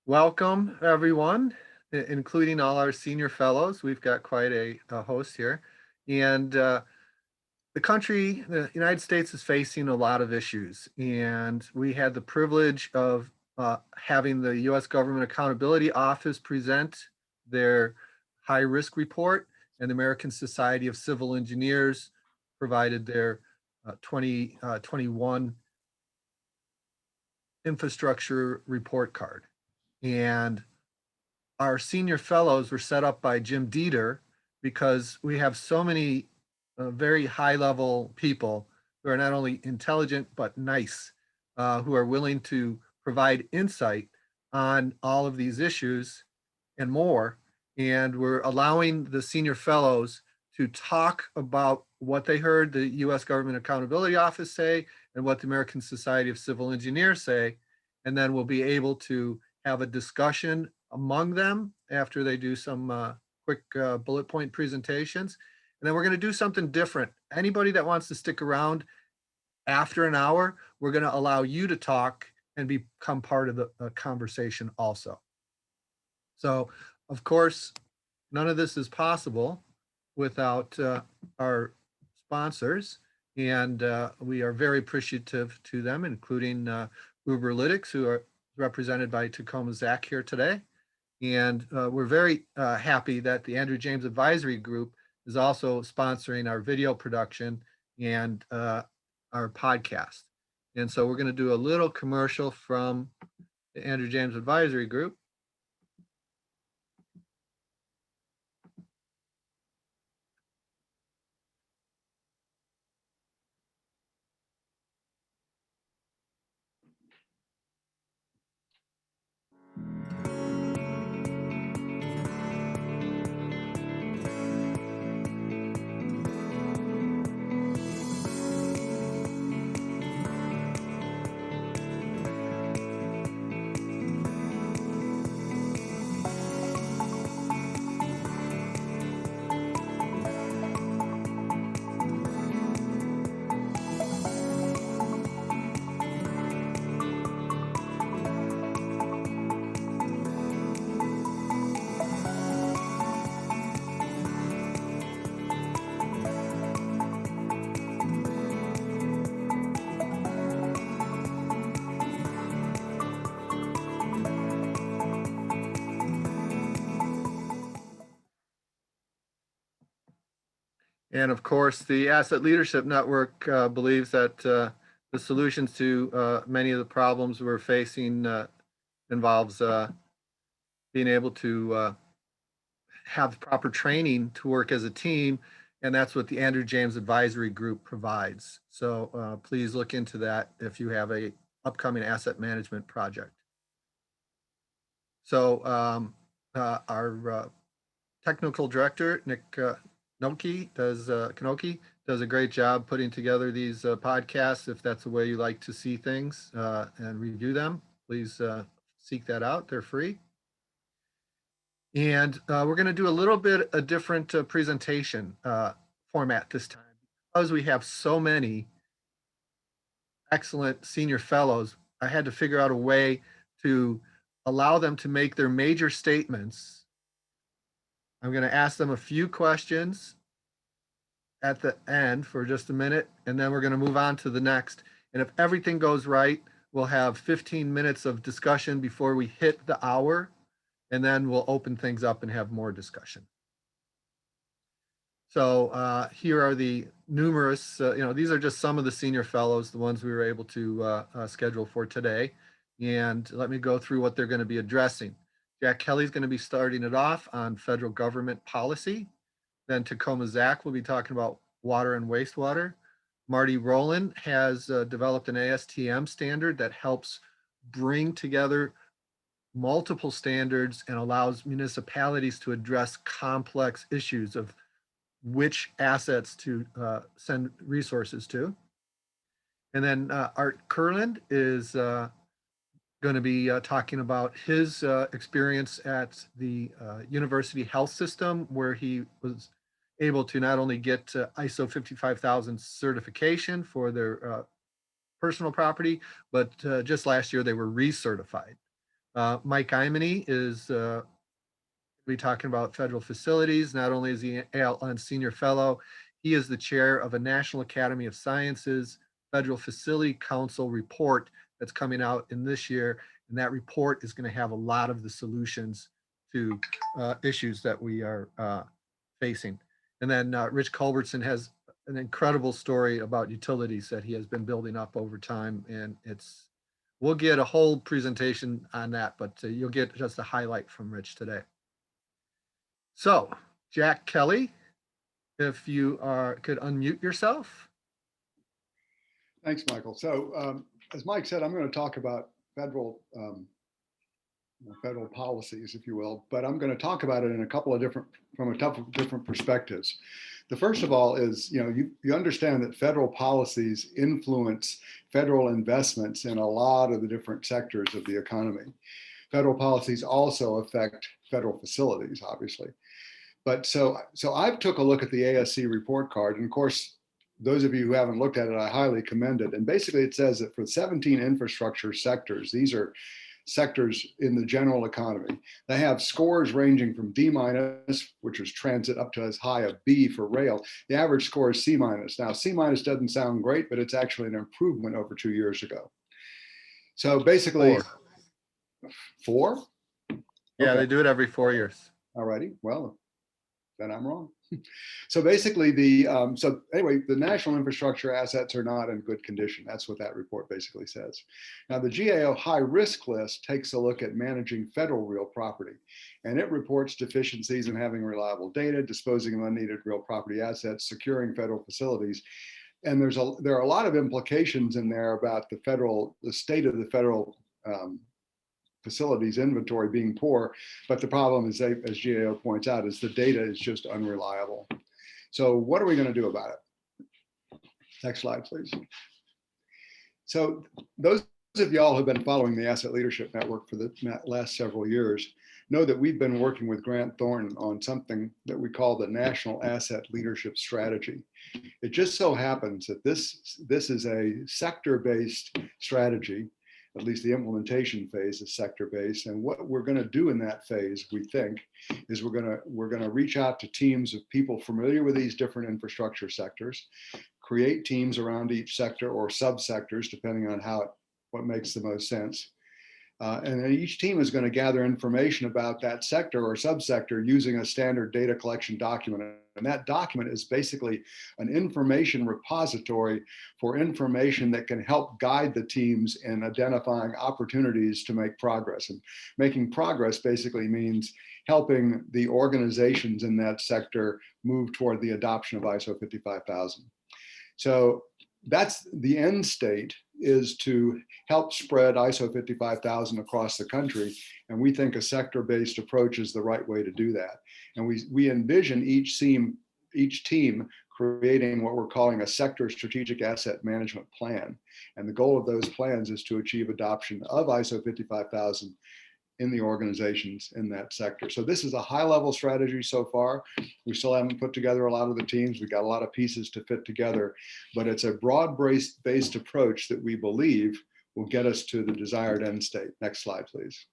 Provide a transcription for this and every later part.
Welcome, everyone, including all our senior fellows. We've got quite a host here. And the United States, is facing a lot of issues. And we had the privilege of having the U.S. Government Accountability Office present their high risk report, and the American Society of Civil Engineers provided their 2021 Infrastructure Report Card. And our senior fellows were set up by Jim Dieter because we have so many very high level people who are not only intelligent but nice, who are willing to provide insight on all of these issues and more. And we're allowing the senior fellows to talk about what they heard the U.S. Government Accountability Office say and what the American Society of Civil Engineers say. And then we'll be able to have a discussion among them after they do some quick bullet point presentations. And then we're going to do something different. Anybody that wants to stick around after an hour, we're going to allow you to talk and become part of the conversation also. So, of course, none of this is possible without our sponsors. And we are very appreciative to them, including Uberlytics, who are represented by Tacoma Zach here today. And we're very happy that the Andrew James Advisory Group is also sponsoring our video production and our podcast. And so we're going to do a little commercial from the Andrew James Advisory Group. And of course, the Asset Leadership Network believes that the solutions to many of the problems we're facing involves being able to have proper training to work as a team. And that's what the Andrew James Advisory Group provides. So please look into that if you have a upcoming asset management project. So our technical director, Nick Kanoki does a great job putting together these podcasts. If that's the way you like to see things and review them, please seek that out. They're free. And we're going to do a little bit a different presentation format this time. Because we have so many excellent senior fellows, I had to figure out a way to allow them to make their major statements. I'm going to ask them a few questions at the end for just a minute, and then we're going to move on to the next. And if everything goes right, we'll have 15 minutes of discussion before we hit the hour, and then we'll open things up and have more discussion. So here are the numerous, these are just some of the senior fellows, the ones we were able to schedule for today. And let me go through what they're going to be addressing. Jack Kelly's going to be starting it off on federal government policy. Then Tacoma Zach will be talking about water and wastewater. Marty Rowland has developed an ASTM standard that helps bring together multiple standards and allows municipalities to address complex issues of which assets to send resources to. And then Art Kurland is going to be talking about his experience at the university health system, where he was able to not only get ISO 55000 certification for their personal property, but just last year they were recertified. Mike Imany is be talking about federal facilities. Not only is he an ALN Senior Fellow, he is the chair of a National Academy of Sciences Federal Facility Council report that's coming out in this year. And that report is going to have a lot of the solutions to issues that we are facing. And then Rich Culbertson has an incredible story about utilities that he has been building up over time. And we'll get a whole presentation on that, but you'll get just a highlight from Rich today. So, Jack Kelly, if you could unmute yourself. Thanks, Michael. So, as Mike said, I'm going to talk about federal policies, if you will, but I'm going to talk about it in a couple of different perspectives. The first of all is, you understand that federal policies influence federal investments in a lot of the different sectors of the economy. Federal policies also affect federal facilities, obviously. But so I've took a look at the ASCE report card, and of course, those of you who haven't looked at it, I highly commend it. And basically it says that for 17 infrastructure sectors, these are sectors in the general economy, they have scores ranging from D-, which is transit, up to as high a B for rail. The average score is C-. Now, C- doesn't sound great, but it's actually an improvement over 2 years ago. So basically, 4? Yeah, okay. They do it every 4 years. All righty, well, then I'm wrong. So basically the national infrastructure assets are not in good condition. That's what that report basically says. Now the GAO High Risk list takes a look at managing federal real property, and it reports deficiencies in having reliable data, disposing of unneeded real property assets, securing federal facilities. And there are a lot of implications in there about the state of the federal facilities inventory being poor, but the problem is, as GAO points out, is the data is just unreliable. So what are we going to do about it? Next slide, please. So those of y'all who've been following the Asset Leadership Network for the last several years know that we've been working with Grant Thornton on something that we call the National Asset Leadership Strategy. It just so happens that this is a sector-based strategy. At least the implementation phase is sector-based, and what we're going to do in that phase, we think, is we're going to reach out to teams of people familiar with these different infrastructure sectors, create teams around each sector or subsectors, depending on what makes the most sense. And then each team is going to gather information about that sector or subsector using a standard data collection document. And that document is basically an information repository for information that can help guide the teams in identifying opportunities to make progress. And making progress basically means helping the organizations in that sector move toward the adoption of ISO 55000. So that's the end state, is to help spread ISO 55000 across the country. And we think a sector-based approach is the right way to do that. And we envision each team creating what we're calling a sector strategic asset management plan. And the goal of those plans is to achieve adoption of ISO 55000 in the organizations in that sector. So this is a high-level strategy so far. We still haven't put together a lot of the teams. We've got a lot of pieces to fit together, but it's a broad-based approach that we believe will get us to the desired end state. Next slide, please.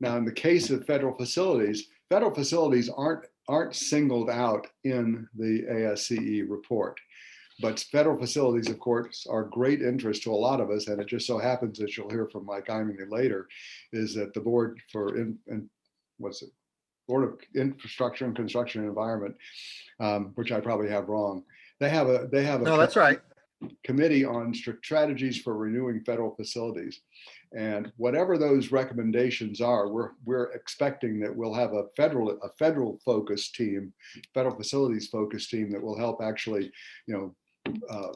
Now, in the case of federal facilities aren't singled out in the ASCE report. But federal facilities, of course, are great interest to a lot of us, and it just so happens, as you'll hear from Mike Imany later, is that the Board of Infrastructure and Construction and Environment, which I probably have wrong. They have a no, that's right, committee on strategies for renewing federal facilities, and whatever those recommendations are, we're expecting that we'll have a federal focused team, federal facilities focused team that will help actually,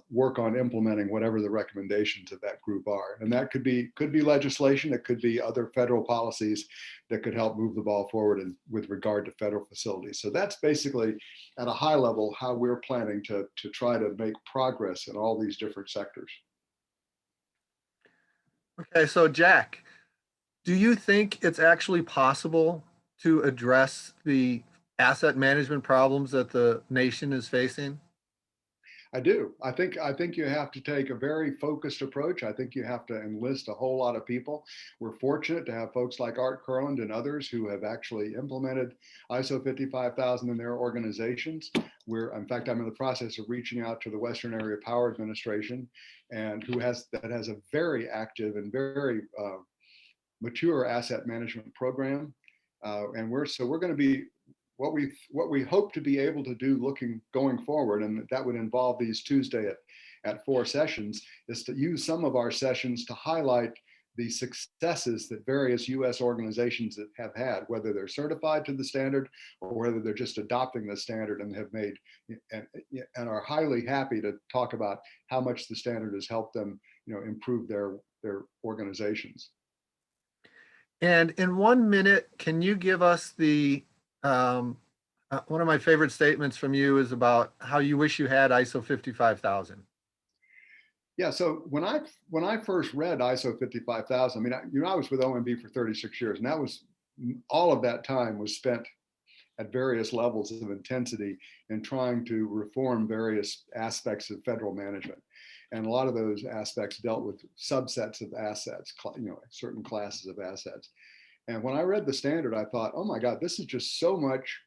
work on implementing whatever the recommendations of that group are. And that could be legislation, it could be other federal policies that could help move the ball forward with regard to federal facilities. So that's basically at a high level how we're planning to try to make progress in all these different sectors. Okay, so Jack, do you think it's actually possible to address the asset management problems that the nation is facing? I do. I think you have to take a very focused approach. I think you have to enlist a whole lot of people. We're fortunate to have folks like Art Kurland and others who have actually implemented ISO 55000 in their organizations. In fact, I'm in the process of reaching out to the Western Area Power Administration, and that has a very active and very mature asset management program. And we're going to be what we hope to be able to do going forward, and that would involve these Tuesday at 4 sessions, is to use some of our sessions to highlight the successes that various U.S. organizations have had, whether they're certified to the standard or whether they're just adopting the standard and have made and are highly happy to talk about how much the standard has helped them, improve their organizations. And in 1 minute, can you give us the one of my favorite statements from you is about how you wish you had ISO 55000. Yeah, so when I first read ISO 55000, I mean, I was with OMB for 36 years, and that was all of that time was spent at various levels of intensity in trying to reform various aspects of federal management. And a lot of those aspects dealt with subsets of assets, certain classes of assets. And when I read the standard, I thought, oh my God, this is just so much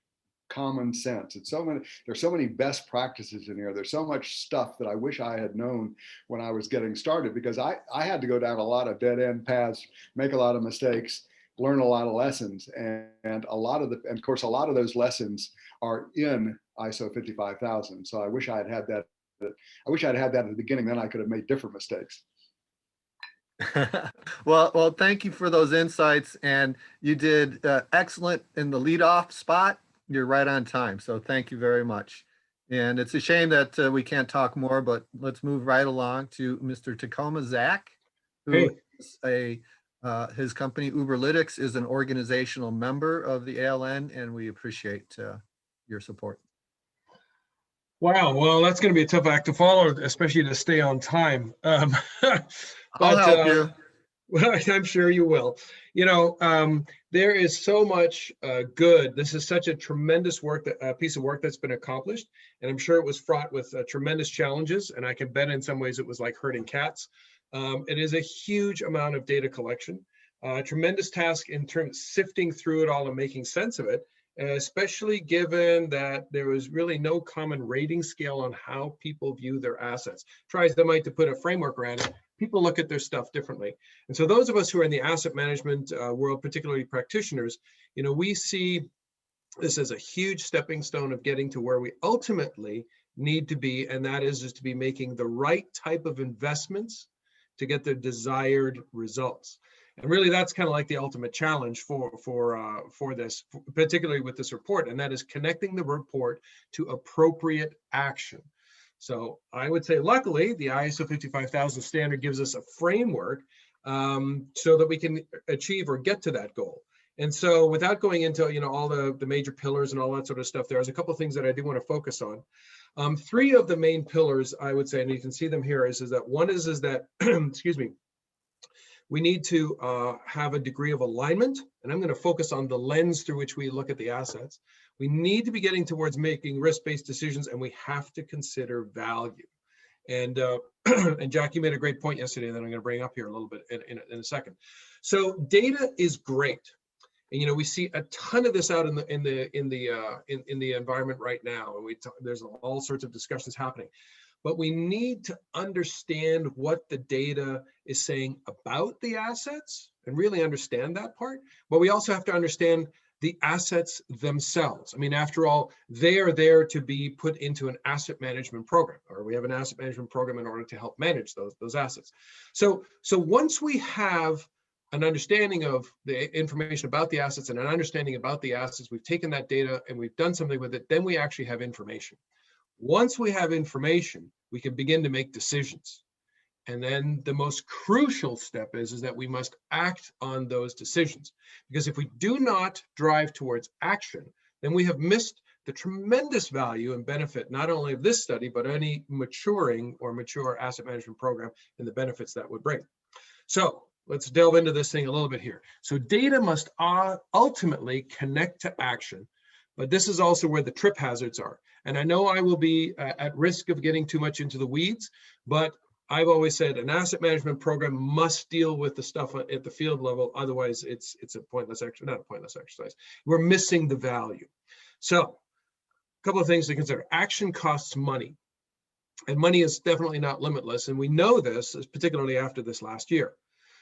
common sense. There's so many best practices in here. There's so much stuff that I wish I had known when I was getting started, because I had to go down a lot of dead end paths, make a lot of mistakes, learn a lot of lessons. And of course, a lot of those lessons are in ISO 55000. So I wish I had that. I wish I'd had that at the beginning, then I could have made different mistakes. Well, thank you for those insights, and you did excellent in the leadoff spot. You're right on time, so thank you very much. And it's a shame that we can't talk more, but let's move right along to Mr. Tacoma Zach, who is his company Uberlytics is an organizational member of the ALN, and we appreciate your support. Wow, well, that's going to be a tough act to follow, especially to stay on time. I'll help you. Well, I'm sure you will. There is so much good. This is such a tremendous piece of work that's been accomplished, and I'm sure it was fraught with tremendous challenges. And I can bet in some ways it was like herding cats. It is a huge amount of data collection, tremendous task in terms of sifting through it all and making sense of it. Especially given that there was really no common rating scale on how people view their assets. Tries them to put a framework around it. People look at their stuff differently. And so those of us who are in the asset management world, particularly practitioners, we see this as a huge stepping stone of getting to where we ultimately need to be, and that is to be making the right type of investments to get the desired results. And really, that's kind of like the ultimate challenge for this, particularly with this report, and that is connecting the report to appropriate action. So I would say, luckily, the ISO 55000 standard gives us a framework so that we can achieve or get to that goal. And so without going into all the major pillars and all that sort of stuff, there's a couple of things that I do want to focus on. 3 of the main pillars, I would say, and you can see them here, is that one is that, excuse me, we need to have a degree of alignment, and I'm going to focus on the lens through which we look at the assets. We need to be getting towards making risk-based decisions, and we have to consider value. And and Jack, you made a great point yesterday that I'm going to bring up here a little bit in a second. So data is great, and we see a ton of this out in the environment right now, and there's all sorts of discussions happening. But we need to understand what the data is saying about the assets and really understand that part. But we also have to understand the assets themselves. I mean, after all, they are there to be put into an asset management program, or we have an asset management program in order to help manage those assets. So once we have an understanding of the information about the assets and an understanding about the assets, we've taken that data and we've done something with it, then we actually have information. Once we have information, we can begin to make decisions. And then the most crucial step is that we must act on those decisions. Because if we do not drive towards action, then we have missed the tremendous value and benefit, not only of this study, but any maturing or mature asset management program and the benefits that would bring. So let's delve into this thing a little bit here. So data must ultimately connect to action. but this is also where the trip hazards are. And I know I will be at risk of getting too much into the weeds, but I've always said an asset management program must deal with the stuff at the field level. Otherwise, it's a pointless exercise, not a pointless exercise. We're missing the value. So a couple of things to consider. Action costs money, and money is definitely not limitless. And we know this, particularly after this last year.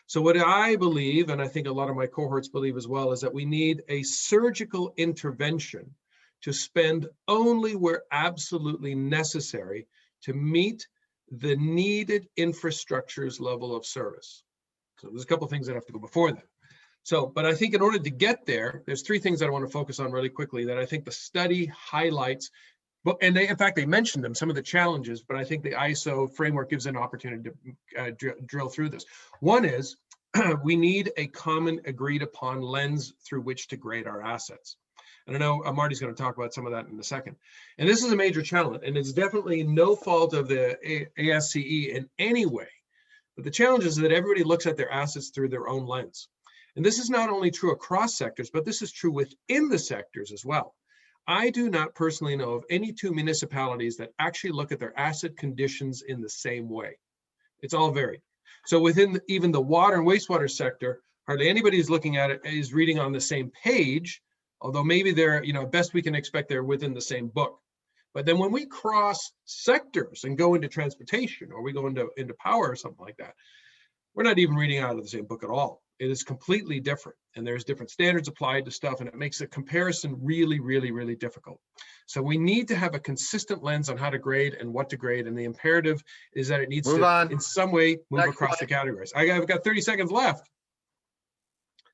So what I believe, and I think a lot of my cohorts believe as well, is that we need a surgical intervention to spend only where absolutely necessary to meet the needed infrastructure's level of service. So there's a couple of things that have to go before that. So, but I think in order to get there, there's three things that I want to focus on really quickly that I think the study highlights. But, and in fact, they mentioned them, some of the challenges, but I think the ISO framework gives an opportunity to drill through this. One is we need a common agreed upon lens through which to grade our assets. And I know Marty's going to talk about some of that in a second. And this is a major challenge, and it's definitely no fault of the ASCE in any way. But the challenge is that everybody looks at their assets through their own lens. And this is not only true across sectors, but this is true within the sectors as well. I do not personally know of any two municipalities that actually look at their asset conditions in the same way. It's all varied. So within even the water and wastewater sector, hardly anybody who's looking at it is reading on the same page, although maybe they're, best we can expect they're within the same book. But then when we cross sectors and go into transportation, or we go into power or something like that, we're not even reading out of the same book at all. It is completely different, and there's different standards applied to stuff, and it makes a comparison really, really, really difficult. So we need to have a consistent lens on how to grade and what to grade, and the imperative is that it needs to, in some way, move across the categories. I've got 30 seconds left.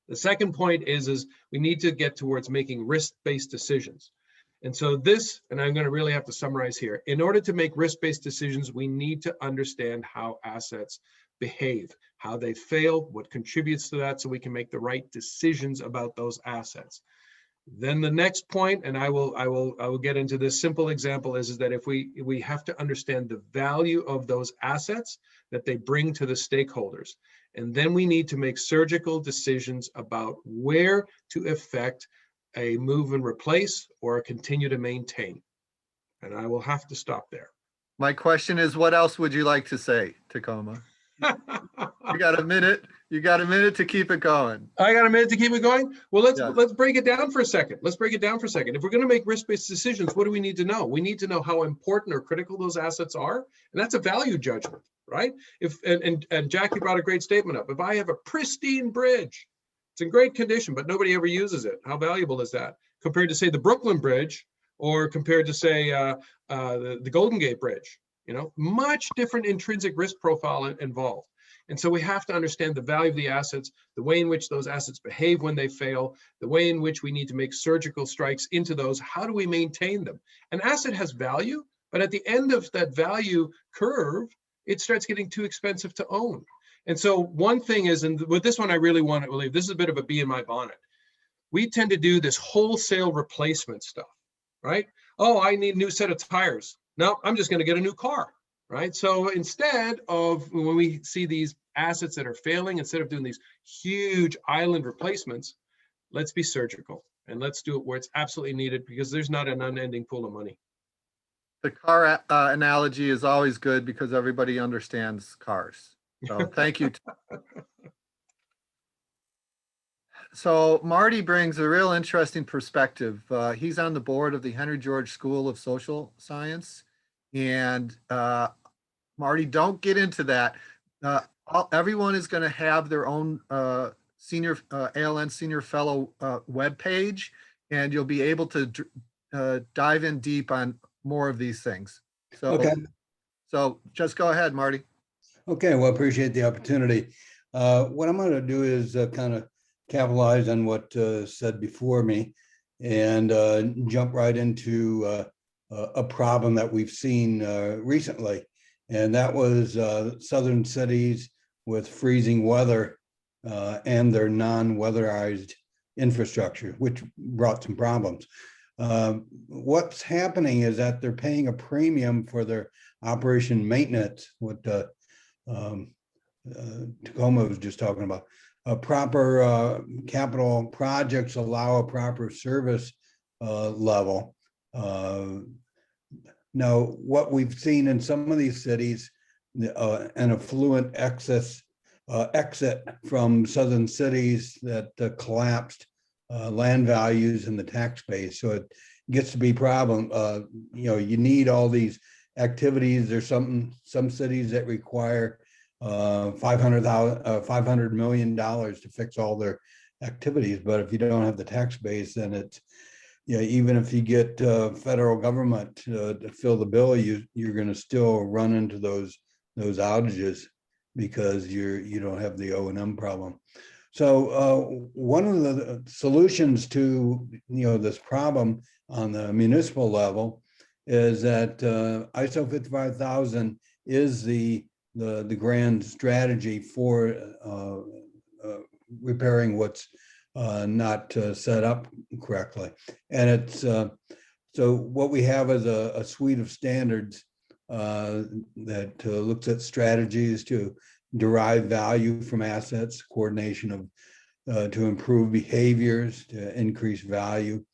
The second point is we need to get towards making risk-based decisions. And so this, and I'm going to really have to summarize here, in order to make risk-based decisions, we need to understand how assets behave, how they fail, what contributes to that, so we can make the right decisions about those assets. Then the next point, and I will get into this simple example, is that if we have to understand the value of those assets that they bring to the stakeholders. And then we need to make surgical decisions about where to effect a move and replace or continue to maintain. And I will have to stop there. My question is, what else would you like to say, Tacoma? You got a minute. You got a minute to keep it going. I got a minute to keep it going. Well, let's break it down for a second. Let's break it down for a second. If we're going to make risk-based decisions, what do we need to know? We need to know how important or critical those assets are, and that's a value judgment, right? If and Jackie brought a great statement up. If I have a pristine bridge, it's in great condition, but nobody ever uses it, how valuable is that compared to, say, the Brooklyn Bridge, or compared to, say, the Golden Gate Bridge? Much different intrinsic risk profile involved. And so we have to understand the value of the assets, the way in which those assets behave when they fail, the way in which we need to make surgical strikes into those. How do we maintain them? An asset has value, but at the end of that value curve, it starts getting too expensive to own. And so one thing is, and with this one, I really want to believe, this is a bit of a bee in my bonnet. We tend to do this wholesale replacement stuff, right? Oh, I need a new set of tires. No, I'm just going to get a new car, right? So instead of, when we see these assets that are failing, instead of doing these huge island replacements, let's be surgical and let's do it where it's absolutely needed, because there's not an unending pool of money. The car analogy is always good because everybody understands cars. So thank you. So Marty brings a real interesting perspective. He's on the board of the Henry George School of Social Science. And Marty, don't get into that. Everyone is going to have their own ALN Senior Fellow webpage, and you'll be able to dive in deep on more of these things. So, okay. So just go ahead, Marty. Okay, well, appreciate the opportunity. What I'm going to do is kind of capitalize on what said before me and jump right into a problem that we've seen recently. And that was southern cities with freezing weather and their non-weatherized infrastructure, which brought some problems. What's happening is that they're paying a premium for their operation maintenance, what Tacoma was just talking about. Proper capital projects allow a proper service level. Now, what we've seen in some of these cities, an affluent exit from southern cities that collapsed land values and the tax base. So it gets to be a problem. You need all these activities. There's some cities that require $500 million to fix all their activities. But if you don't have the tax base, then it's, even if you get federal government to fill the bill, you're going to still run into those outages because you don't have the O&M problem. So one of the solutions to this problem on the municipal level is that ISO 55000 is the grand strategy for repairing what's not set up correctly. And it's so what we have is a suite of standards that looks at strategies to derive value from assets, coordination of to improve behaviors, to increase value,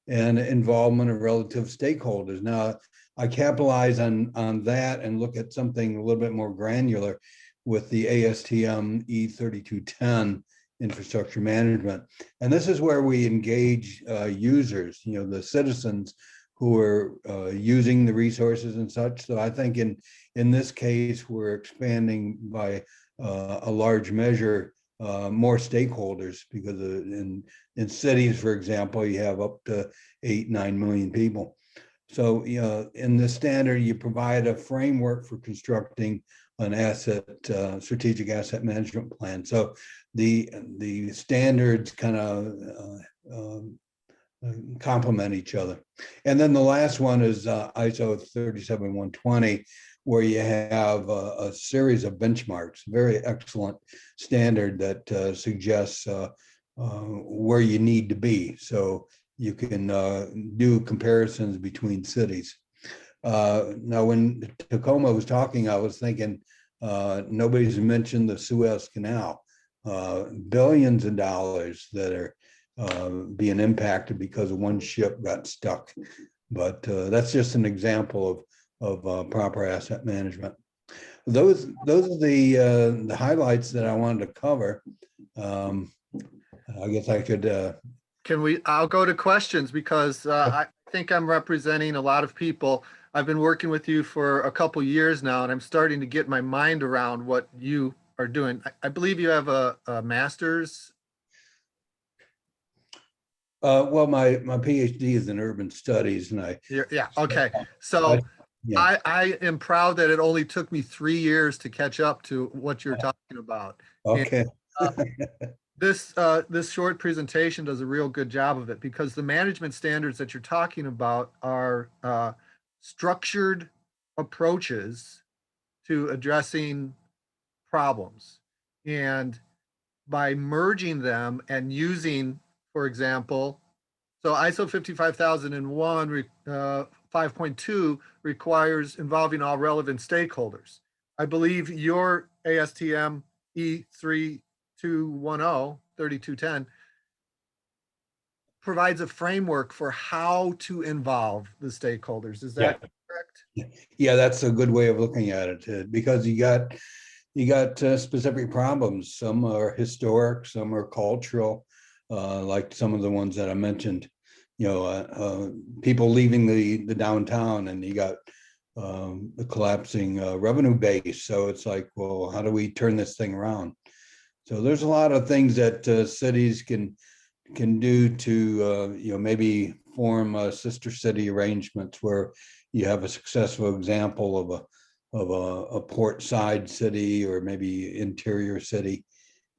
and involvement of relative stakeholders. Now, I capitalize on that and look at something a little bit more granular with the ASTM E3210 infrastructure management. And this is where we engage users, the citizens who are using the resources and such. So I think in this case, we're expanding by a large measure more stakeholders, because in cities, for example, you have up to 8-9 million people. So in the standard, you provide a framework for constructing an strategic asset management plan. So the standards kind of complement each other. And then the last one is ISO 37120, where you have a series of benchmarks, very excellent standard that suggests where you need to be. So you can do comparisons between cities. Now, when Tacoma was talking, I was thinking, nobody's mentioned the Suez Canal, billions of dollars that are being impacted because one ship got stuck. But that's just an example of proper asset management. Those are the highlights that I wanted to cover. I guess I could. I'll go to questions, because I think I'm representing a lot of people. I've been working with you for a couple years now, and I'm starting to get my mind around what you are doing. I believe you have a master's. Well, my PhD is in urban studies, and Yeah. Okay. So yeah. I am proud that it only took me 3 years to catch up to what you're talking about. Okay. And, this short presentation does a real good job of it, because the management standards that you're talking about are structured approaches to addressing problems. And by merging them and using, for example, so ISO 55001 5.2 requires involving all relevant stakeholders. I believe your ASTM E3210 3210 provides a framework for how to involve the stakeholders. Is that correct? Yeah, that's a good way of looking at it, because you got specific problems. Some are historic, some are cultural, like some of the ones that I mentioned. People leaving the downtown, and you got the collapsing revenue base. So it's like, well, how do we turn this thing around? So there's a lot of things that cities can do to maybe form sister city arrangements where you have a successful example of a port side city, or maybe interior city.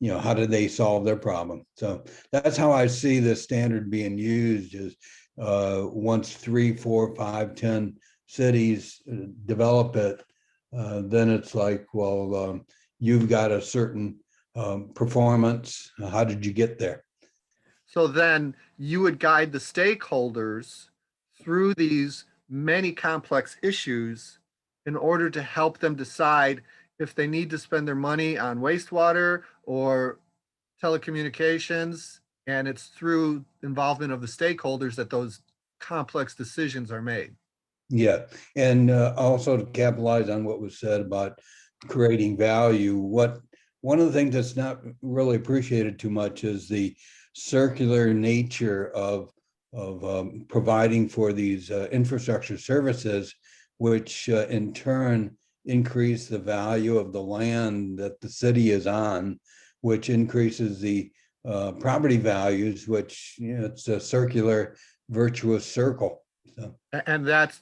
How did they solve their problem? So that's how I see the standard being used, is once 3, 4, 5, 10 cities develop it, then it's like, well, you've got a certain performance. How did you get there? So then you would guide the stakeholders through these many complex issues in order to help them decide if they need to spend their money on wastewater or telecommunications. And it's through involvement of the stakeholders that those complex decisions are made. Yeah, and also to capitalize on what was said about creating value, one of the things that's not really appreciated too much is the circular nature of providing for these infrastructure services, which in turn increase the value of the land that the city is on, which increases the property values, which, you know, it's a circular virtuous circle. So. And that's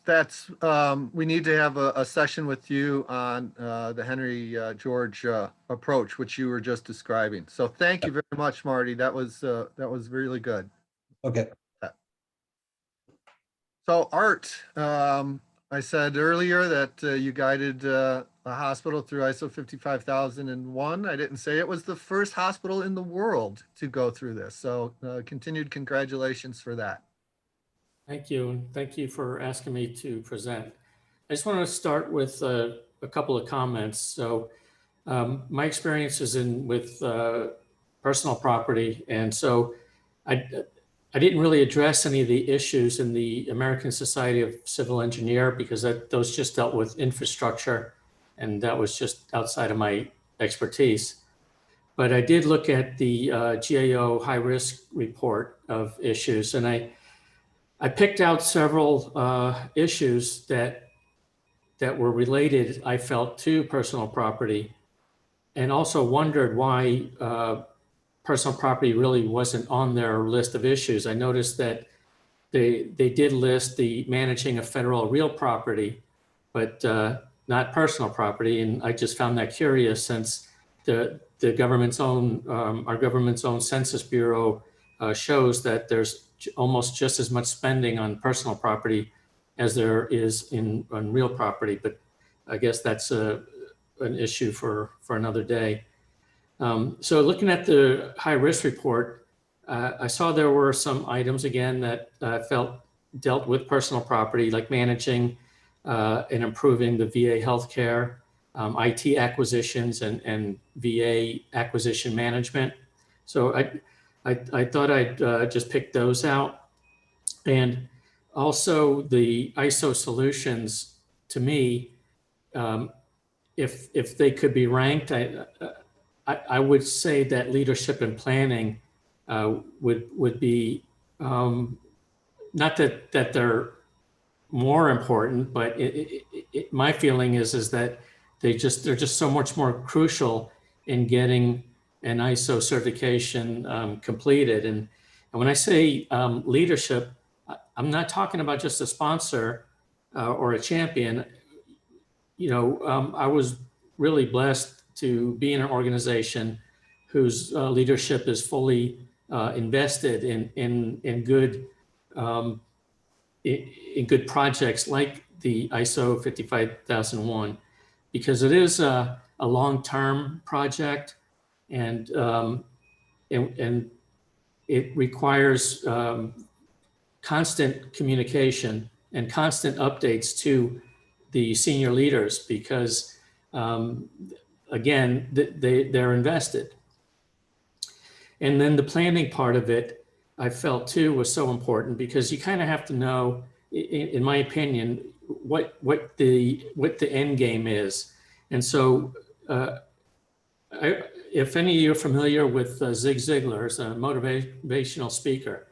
we need to have a session with you on the Henry George approach, which you were just describing. So thank you very much, Marty. That was really good. Okay. So Art, I said earlier that you guided a hospital through ISO 55001. I didn't say it was the first hospital in the world to go through this. So continued congratulations for that. Thank you. And thank you for asking me to present. I just want to start with a couple of comments. So my experience is with personal property. And so I didn't really address any of the issues in the American Society of Civil Engineer because those just dealt with infrastructure, and that was just outside of my expertise. But I did look at the GAO High Risk Report of issues, and I picked out several issues that were related, I felt, to personal property, and also wondered why personal property really wasn't on their list of issues. I noticed that they did list the managing of federal real property, but not personal property. And I just found that curious, since the government's own, our government's own Census Bureau shows that there's almost just as much spending on personal property as there is on real property. But I guess that's an issue for another day. So looking at the high risk report, I saw there were some items again that I felt dealt with personal property, like managing and improving the VA healthcare, IT acquisitions, and VA acquisition management. So I thought I'd just pick those out. And also the ISO solutions, to me, if they could be ranked, I would say that leadership and planning would be, not that they're more important, but my feeling is that they're just so much more crucial in getting an ISO certification completed. And when I say leadership, I'm not talking about just a sponsor or a champion. You know, I was really blessed to be in an organization whose leadership is fully invested in good projects like the ISO 55001, because it is a long-term project, and it requires constant communication and constant updates to the senior leaders, because again, they're invested. And then the planning part of it, I felt too, was so important, because you kind of have to know, in my opinion, what the end game is. And so if any of you are familiar with Zig Ziglar, as a motivational speaker,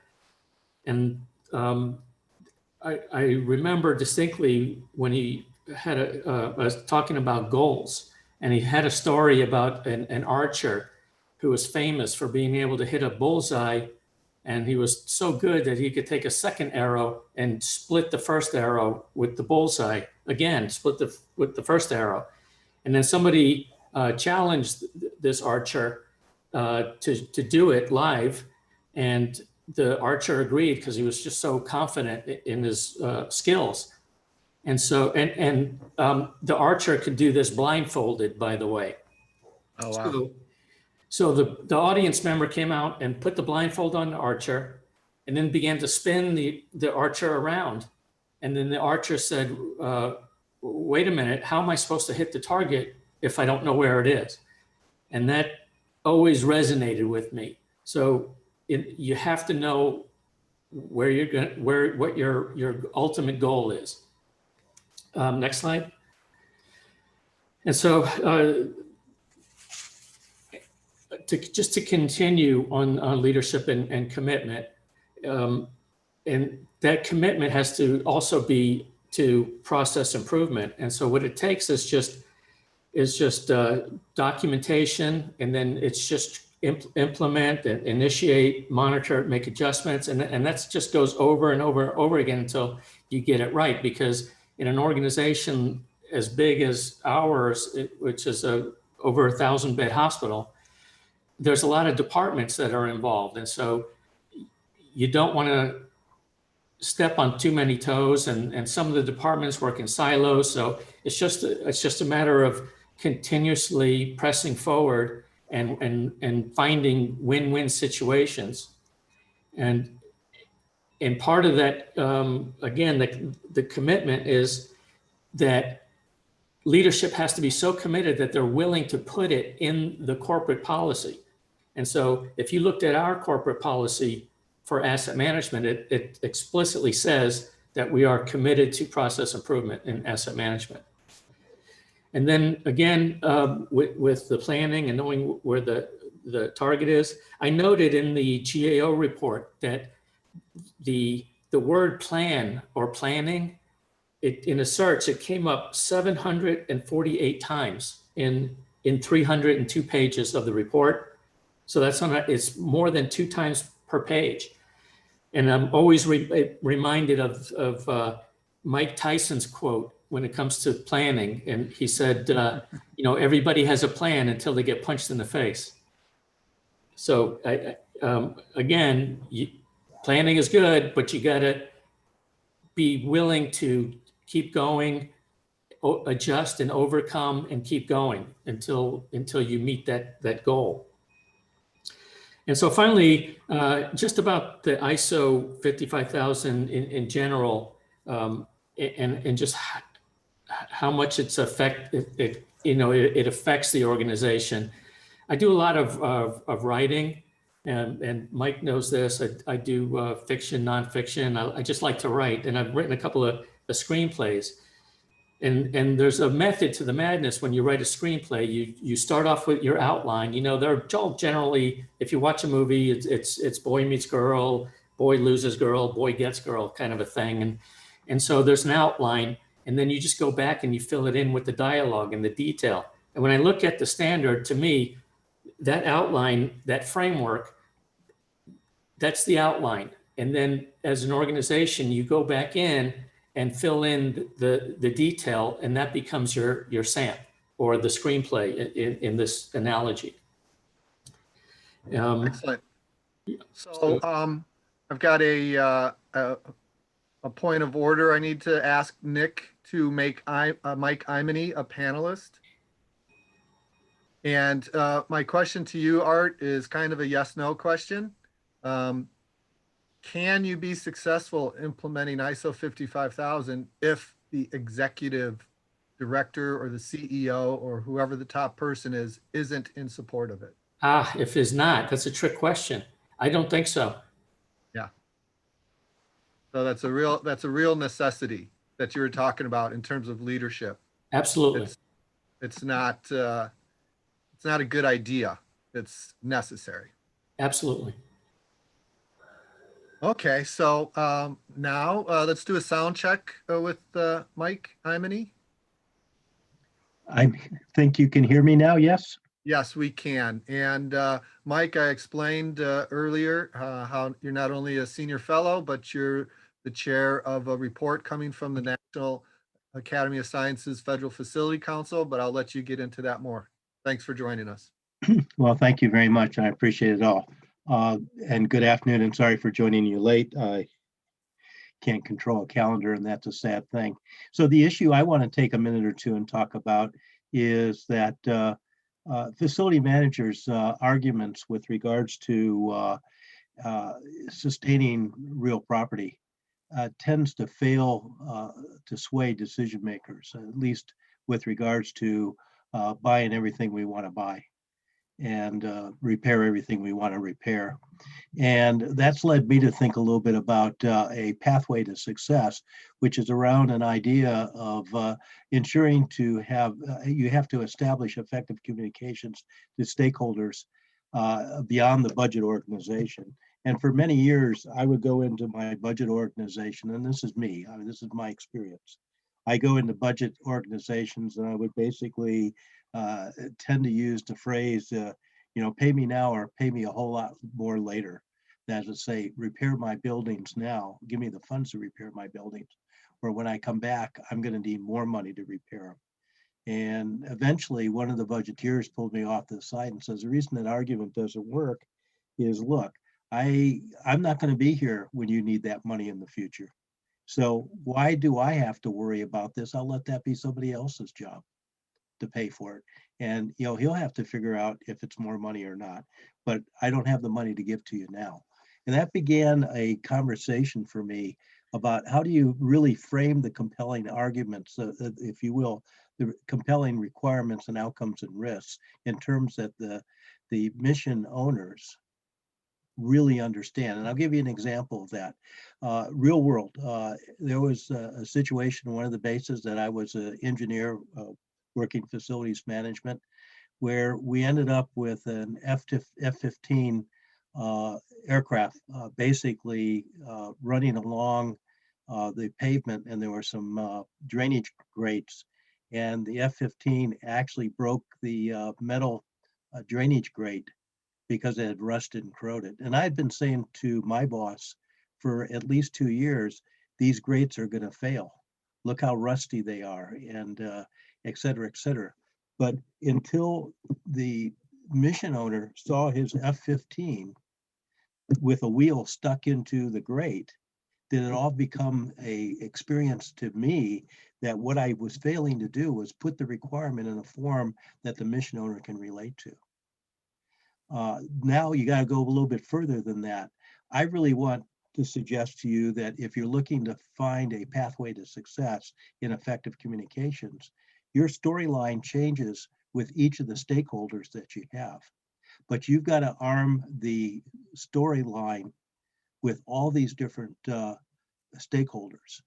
and I remember distinctly when he had was talking about goals, and he had a story about an archer who was famous for being able to hit a bullseye, and he was so good that he could take a second arrow and split the first arrow with the bullseye again, with the first arrow. And then somebody challenged this archer to do it live, and the archer agreed because he was just so confident in his skills. And so, the archer could do this blindfolded, by the way. Oh, wow. So the audience member came out and put the blindfold on the archer, and then began to spin the archer around. And then the archer said, wait a minute, how am I supposed to hit the target if I don't know where it is? And that always resonated with me. So you have to know where you're going, what your ultimate goal is. Next slide. And so just to continue on leadership and commitment, and that commitment has to also be to process improvement. And so what it takes is just documentation, and then it's just implement and initiate, monitor, make adjustments, and that just goes over and over and over again until you get it right. Because in an organization as big as ours, which is over 1,000-bed hospital, there's a lot of departments that are involved, and so you don't want to step on too many toes, and some of the departments work in silos. So it's just a matter of continuously pressing forward and finding win-win situations. And part of that, again, the commitment is that leadership has to be so committed that they're willing to put it in the corporate policy. And so if you looked at our corporate policy for asset management, it explicitly says that we are committed to process improvement in asset management. And then again, with the planning and knowing where the target is, I noted in the GAO report that the word plan or planning, in a search, it came up 748 times in 302 pages of the report. So it's more than 2 times per page. And I'm always reminded of Mike Tyson's quote when it comes to planning. And he said, everybody has a plan until they get punched in the face. So again, planning is good, but you got to be willing to keep going, adjust and overcome, and keep going until you meet that goal. And so finally, just about the ISO 55000 in general, and just how much it affects the organization. I do a lot of writing, and Mike knows this. I do fiction, nonfiction. I just like to write, and I've written a couple of screenplays. And there's a method to the madness when you write a screenplay. You start off with your outline. They're generally, if you watch a movie, it's boy meets girl, boy loses girl, boy gets girl kind of a thing. And so there's an outline, and then you just go back and you fill it in with the dialogue and the detail. And when I look at the standard, to me, that outline, that framework, that's the outline. And then as an organization, you go back in and fill in the detail, and that becomes your SAMP or the screenplay in this analogy. Excellent. So I've got a point of order. I need to ask Nick to make Mike Imany a panelist. And my question to you, Art, is kind of a yes/no question. Can you be successful implementing ISO 55000 if the executive director or the CEO or whoever the top person isn't in support of it? If it's not, that's a trick question. I don't think so. Yeah. So that's a real necessity that you were talking about in terms of leadership. Absolutely. It's not a good idea. It's necessary. Absolutely. Okay, so now let's do a sound check with Mike Imany. I think you can hear me now, yes? Yes, we can. And Mike, I explained earlier how you're not only a senior fellow, but you're the chair of a report coming from the National Academy of Sciences Federal Facility Council, but I'll let you get into that more. Thanks for joining us. Well, thank you very much. I appreciate it all. And good afternoon, and sorry for joining you late. I can't control a calendar, and that's a sad thing. So the issue I want to take a minute or two and talk about is that facility managers' arguments with regards to sustaining real property tends to fail to sway decision makers, at least with regards to buying everything we want to buy. and repair everything we want to repair. And that's led me to think a little bit about a pathway to success, which is around an idea of ensuring to have, you have to establish effective communications to stakeholders beyond the budget organization. And for many years, I would go into my budget organization, and this is me, I mean, this is my experience. I go into budget organizations and I would basically tend to use the phrase, you know, pay me now or pay me a whole lot more later. That is to say, repair my buildings now, give me the funds to repair my buildings. Or when I come back, I'm going to need more money to repair them. And eventually one of the budgeteers pulled me off to the side and says, the reason that argument doesn't work is, look, I'm not going to be here when you need that money in the future. So why do I have to worry about this? I'll let that be somebody else's job to pay for it. And, you know, he'll have to figure out if it's more money or not, but I don't have the money to give to you now. And that began a conversation for me about how do you really frame the compelling arguments, if you will, the compelling requirements and outcomes and risks in terms that the mission owners really understand. And I'll give you an example of that. Real world, there was a situation, one of the bases that I was an engineer working facilities management, where we ended up with an F-15 aircraft basically running along the pavement, and there were some drainage grates, and the F-15 actually broke the metal drainage grate because it had rusted and corroded. And I had been saying to my boss for at least 2 years, these grates are going to fail. Look how rusty they are, and et cetera, et cetera. But until the mission owner saw his F-15 with a wheel stuck into the grate, did it all become a experience to me that what I was failing to do was put the requirement in a form that the mission owner can relate to. Now you got to go a little bit further than that. I really want to suggest to you that if you're looking to find a pathway to success in effective communications, your storyline changes with each of the stakeholders that you have. But you've got to arm the storyline with all these different stakeholders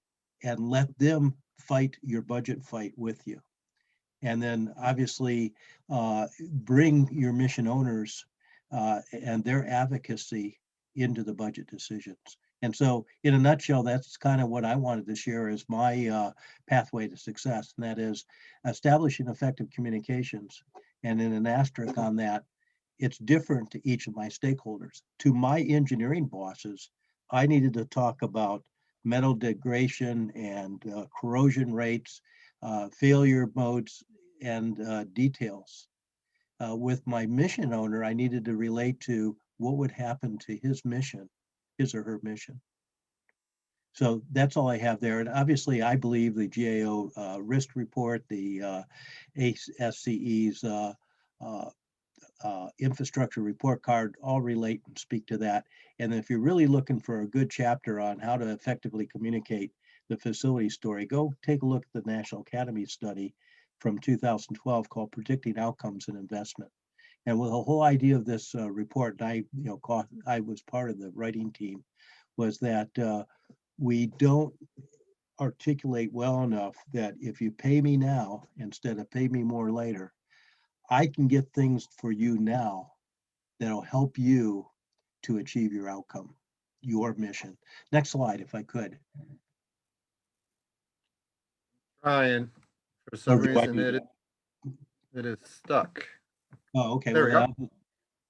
and let them fight your budget fight with you. And then obviously bring your mission owners and their advocacy into the budget decisions. And so in a nutshell, that's kind of what I wanted to share as my pathway to success. And that is establishing effective communications. And in an asterisk on that, it's different to each of my stakeholders. To my engineering bosses, I needed to talk about metal degradation and corrosion rates, failure modes, and details. With my mission owner, I needed to relate to what would happen to his mission, his or her mission. So that's all I have there. And obviously, I believe the GAO risk report, the ASCE's infrastructure report card all relate and speak to that. And if you're really looking for a good chapter on how to effectively communicate the facility story, go take a look at the National Academy study from 2012 called Predicting Outcomes in Investment. And with the whole idea of this report, and I was part of the writing team, was that we don't articulate well enough that if you pay me now instead of pay me more later, I can get things for you now that'll help you to achieve your outcome, your mission. Next slide, if I could. Ryan, for some Or do I reason do it is stuck. Oh, okay. There we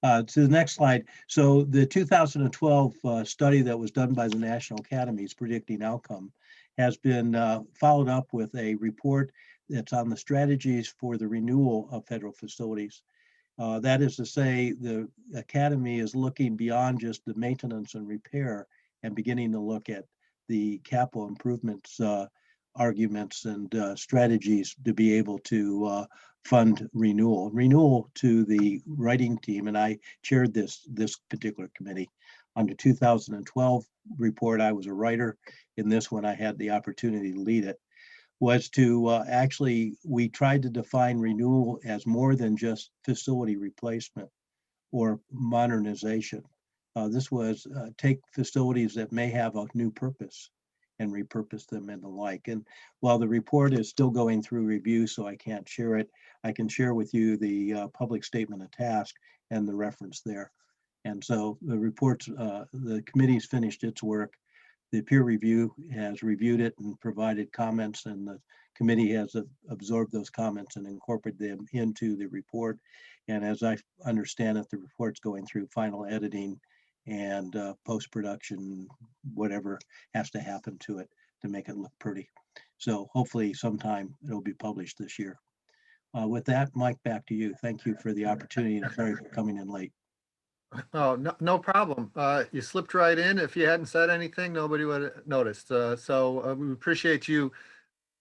Well, to the next slide. So the 2012 study that was done by the National Academies predicting outcome has been followed up with a report that's on the strategies for the renewal of federal facilities. That is to say, the Academy is looking beyond just the maintenance and repair and beginning to look at the capital improvements arguments and strategies to be able to fund renewal. Renewal to the writing team, and I chaired this particular committee. On the 2012 report, I was a writer. In this one, I had the opportunity to lead it. was to actually, we tried to define renewal as more than just facility replacement or modernization. This was take facilities that may have a new purpose and repurpose them and the like. And while the report is still going through review, so I can't share it, I can share with you the public statement of task and the reference there. And so the reports, the committee's finished its work. The peer review has reviewed it and provided comments, and the committee has absorbed those comments and incorporated them into the report. And as I understand it, the report's going through final editing and post-production, whatever has to happen to it to make it look pretty. So hopefully sometime it'll be published this year. With that, Mike, back to you. Thank you for the opportunity, and sorry for coming in late. Oh, no problem. You slipped right in. If you hadn't said anything, nobody would have noticed. So we appreciate you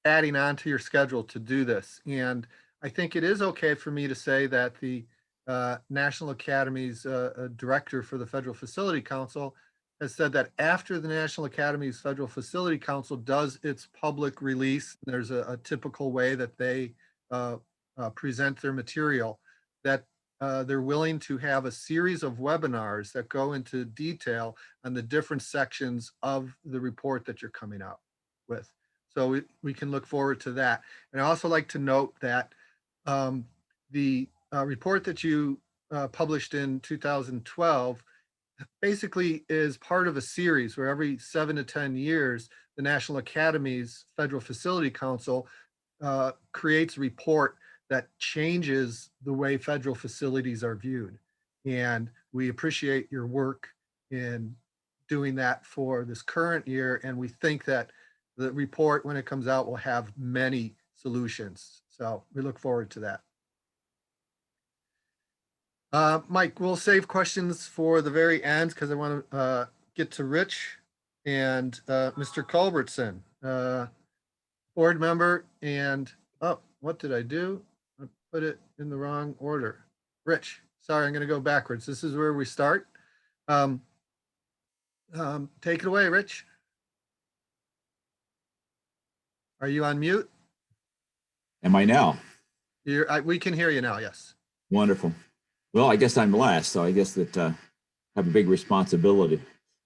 adding on to your schedule to do this. And I think it is okay for me to say that the National Academy's director for the Federal Facility Council has said that after the National Academy's Federal Facility Council does its public release, there's a typical way that they present their material, that they're willing to have a series of webinars that go into detail on the different sections of the report that you're coming out with. So we can look forward to that. And I also like to note that the report that you published in 2012 basically is part of a series where every 7 to 10 years, the National Academy's Federal Facility Council creates a report that changes the way federal facilities are viewed. And we appreciate your work in doing that for this current year. And we think that the report, when it comes out, will have many solutions. So we look forward to that. Mike, we'll save questions for the very end because I want to get to Rich and Mr. Culbertson, board member. And, oh, what did I do? I put it in the wrong order. Rich, sorry, I'm going to go backwards. This is where we start. Take it away, Rich. Are you on mute? Am I now? We can hear you now, yes. Wonderful. Well, I guess I'm last, so I guess that I have a big responsibility.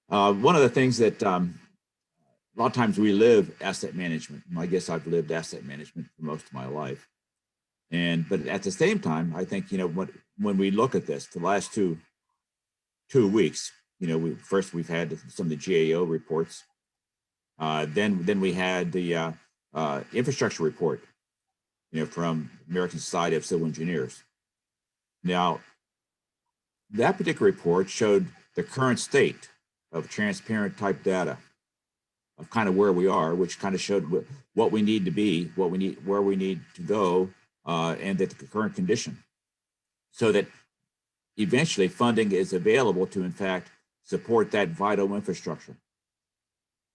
One of the things that a lot of times we live asset management. I guess I've lived asset management for most of my life. But at the same time, I think, when we look at this, the last two weeks, we've had some of the GAO reports. Then we had the infrastructure report, from American Society of Civil Engineers. Now, that particular report showed the current state of transparent type data of kind of where we are, which kind of showed what we need to be, where we need to go, and the current condition, so that eventually funding is available to, in fact, support that vital infrastructure,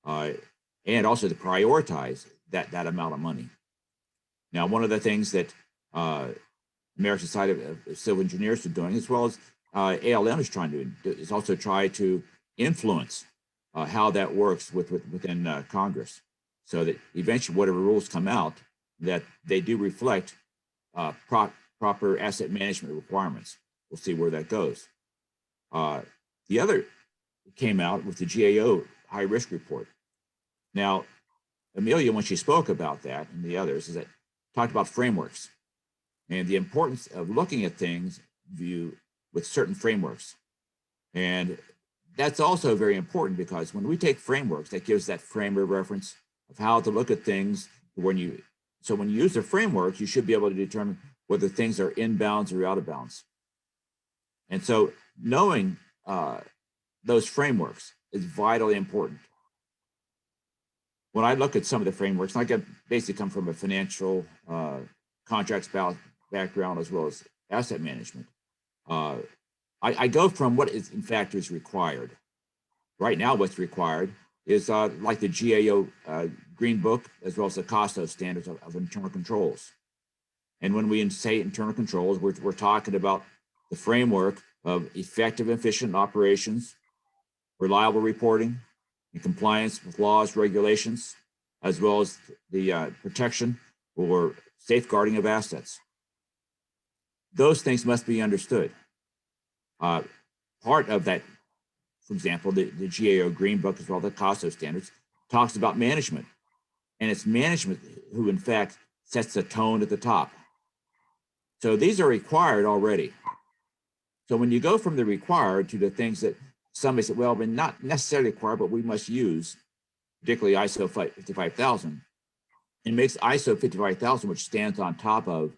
and also to prioritize that amount of money. Now, one of the things that American Society of Civil Engineers are doing, as well as ALN is trying to do, is also try to influence how that works within Congress, so that eventually whatever rules come out, that they do reflect proper asset management requirements. We'll see where that goes. The other came out with the GAO High Risk Report. Now, Amelia, when she spoke about that, and the others, is that talked about frameworks and the importance of looking at things with certain frameworks. And that's also very important, because when we take frameworks, that gives that frame of reference of how to look at things. When you use the frameworks, you should be able to determine whether things are in bounds or out of bounds. And so knowing those frameworks is vitally important. When I look at some of the frameworks, and I basically come from a financial contracts background as well as asset management, I go from what is in fact is required. Right now, what's required is like the GAO Green Book, as well as the COSTO standards of internal controls. And when we say internal controls, we're talking about the framework of effective, efficient operations, reliable reporting, and compliance with laws, regulations, as well as the protection or safeguarding of assets. Those things must be understood. Part of that, for example, the GAO Green Book, as well as the CASO standards, talks about management. And it's management who, in fact, sets the tone at the top. So these are required already. So when you go from the required to the things that somebody said, well, they're not necessarily required, but we must use, particularly ISO 55000, it makes ISO 55000, which stands on top of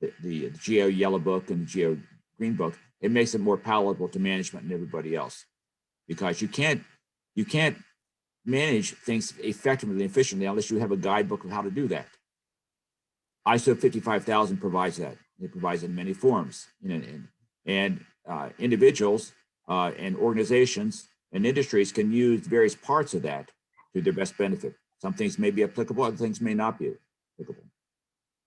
the GAO Yellow Book and the GAO Green Book, it makes it more palatable to management and everybody else, because you can't manage things effectively and efficiently unless you have a guidebook of how to do that. ISO 55000 provides that. It provides it in many forms, and individuals and organizations and industries can use various parts of that to their best benefit. Some things may be applicable, other things may not be applicable.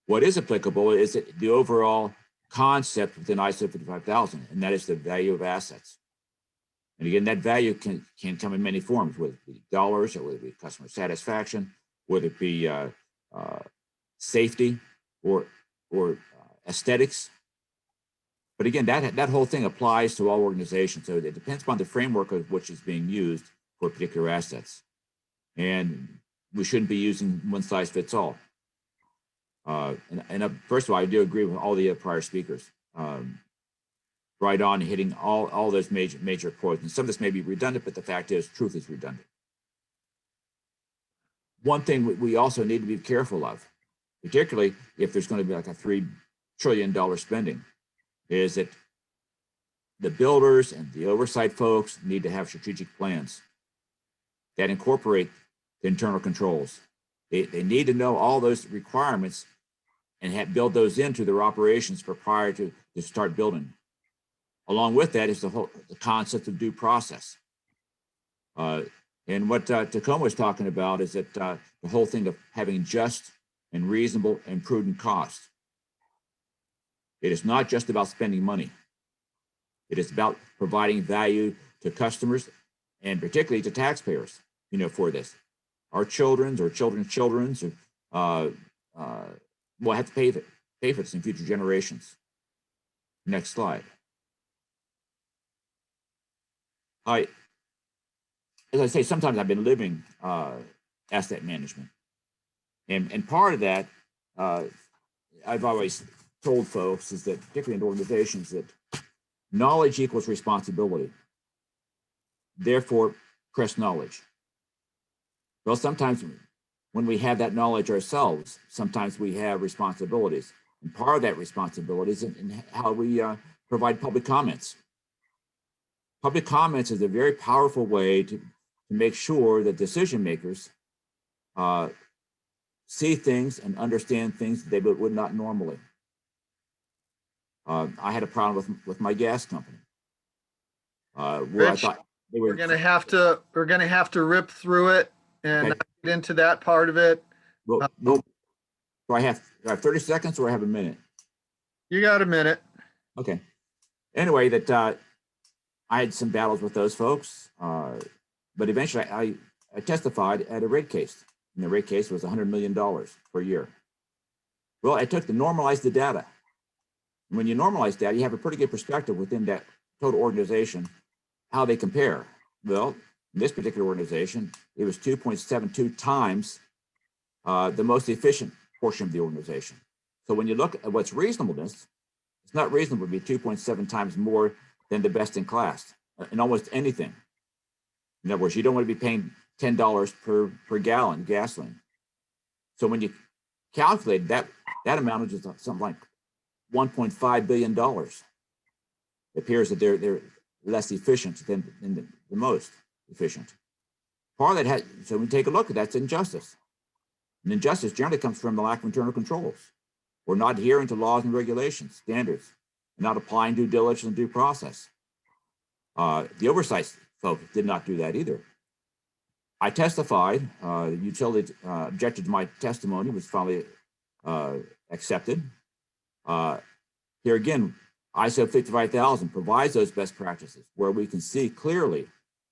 What is applicable is the overall concept within ISO 55000, and that is the value of assets. And again, that value can come in many forms, whether it be dollars, or whether it be customer satisfaction, whether it be safety or aesthetics. But again, that whole thing applies to all organizations. So it depends upon the framework of which is being used for particular assets. And we shouldn't be using one size fits all. First of all, I do agree with all the prior speakers. Right on, hitting all those major points. And some of this may be redundant, but the fact is, truth is redundant. One thing we also need to be careful of, particularly if there's going to be like a $3 trillion spending, is that the builders and the oversight folks need to have strategic plans that incorporate the internal controls. They need to know all those requirements and build those into their operations prior to start building. Along with that is the concept of due process. And what Tacoma was talking about is that the whole thing of having just and reasonable and prudent costs. It is not just about spending money. It is about providing value to customers and particularly to taxpayers, for this. Our children's or children's will have to pay for this in future generations. Next slide. As I say, sometimes I've been living asset management. And part of that, I've always told folks is that, particularly in organizations, that knowledge equals responsibility. Therefore, press knowledge. Well, sometimes when we have that knowledge ourselves, sometimes we have responsibilities. And part of that responsibility is in how we provide public comments. Public comments is a very powerful way to make sure that decision makers see things and understand things that they would not normally. I had a problem with my gas company. Where Rich, I thought they were, we're gonna have to rip through it and Okay. not get into that part of it. well, do I have 30 seconds or I have a minute? You got a minute. Okay. Anyway, that I had some battles with those folks, but eventually I testified at a rate case, and the rate case was $100 million per year. Well, I took to normalize the data. When you normalize data, you have a pretty good perspective within that total organization, how they compare. Well, in this particular organization, it was 2.72 times the most efficient portion of the organization. So when you look at what's reasonableness, it's not reasonable to be 2.7 times more than the best in class in almost anything. In other words, you don't want to be paying $10 per gallon gasoline. So when you calculate that amount is something like $1.5 billion. It appears that they're less efficient than the most efficient. Part of that so we take a look at that's injustice. And injustice generally comes from the lack of internal controls, or not adhering to laws and regulations, standards, and not applying due diligence and due process. The oversight folks did not do that either. I testified, the utility objected to my testimony, was finally accepted. Here again, ISO 55000 provides those best practices where we can see clearly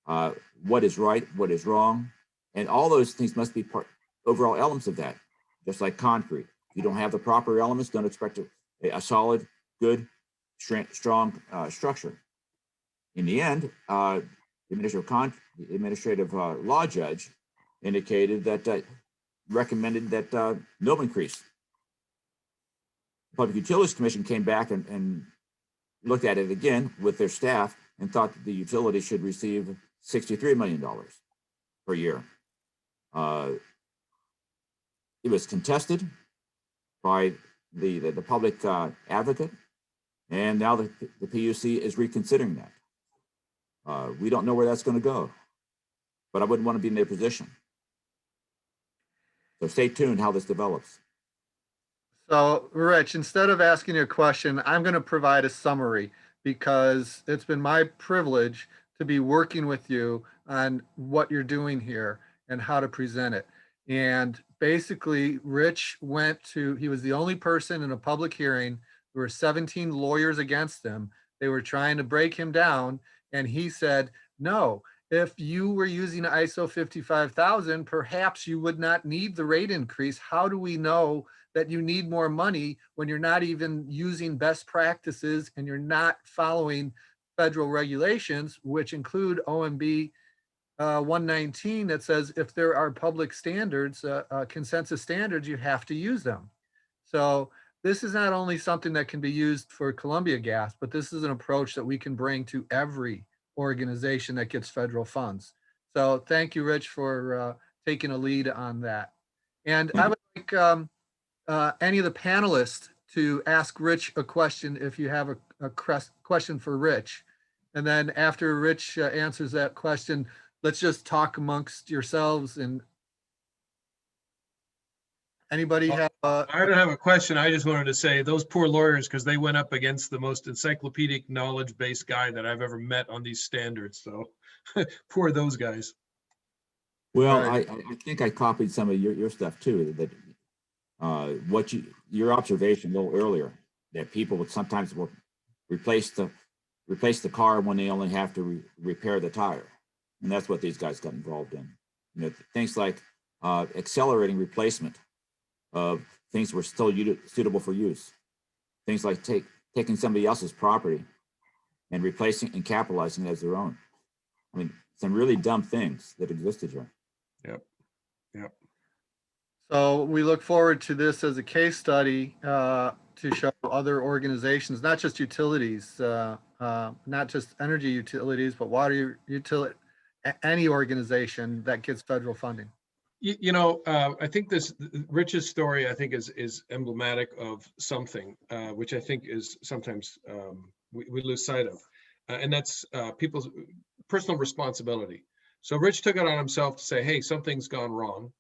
what is right, what is wrong, and all those things must be overall elements of that, just like concrete. If you don't have the proper elements, don't expect a solid, good, strong structure. In the end, the administrative law judge indicated that recommended that no increase. The Public Utilities Commission came back and looked at it again with their staff and thought that the utility should receive $63 million per year. It was contested by the public advocate, and now the PUC is reconsidering that. We don't know where that's going to go, but I wouldn't want to be in their position. So stay tuned how this develops. So, Rich, instead of asking you a question, I'm going to provide a summary because it's been my privilege to be working with you on what you're doing here and how to present it. And basically, Rich he was the only person in a public hearing. There were 17 lawyers against him. They were trying to break him down. And he said, no, if you were using ISO 55000, perhaps you would not need the rate increase. How do we know that you need more money when you're not even using best practices and you're not following federal regulations, which include OMB 119 that says if there are public standards, consensus standards, you have to use them. So this is not only something that can be used for Columbia Gas, but this is an approach that we can bring to every organization that gets federal funds. So thank you, Rich, for taking a lead on that. And I would like any of the panelists to ask Rich a question if you have a question for Rich. And then after Rich answers that question, let's just talk amongst yourselves. And anybody have I don't have a question. I just wanted to say those poor lawyers, because they went up against the most encyclopedic knowledge-based guy that I've ever met on these standards. So poor those guys. Well, Right. I think I copied some of your stuff too, that your observation a little earlier, that people would sometimes replace the car when they only have to repair the tire. And that's what these guys got involved in. You know, things like accelerating replacement of things that were still suitable for use. Things like taking somebody else's property and replacing and capitalizing it as their own. I mean, some really dumb things that existed here. Yep. So we look forward to this as a case study to show other organizations, not just utilities, not just energy utilities, but water utility, any organization that gets federal funding. I think this Rich's story, I think, is emblematic of something, which I think is sometimes we lose sight of, and that's people's personal responsibility. So Rich took it on himself to say, hey, something's gone wrong.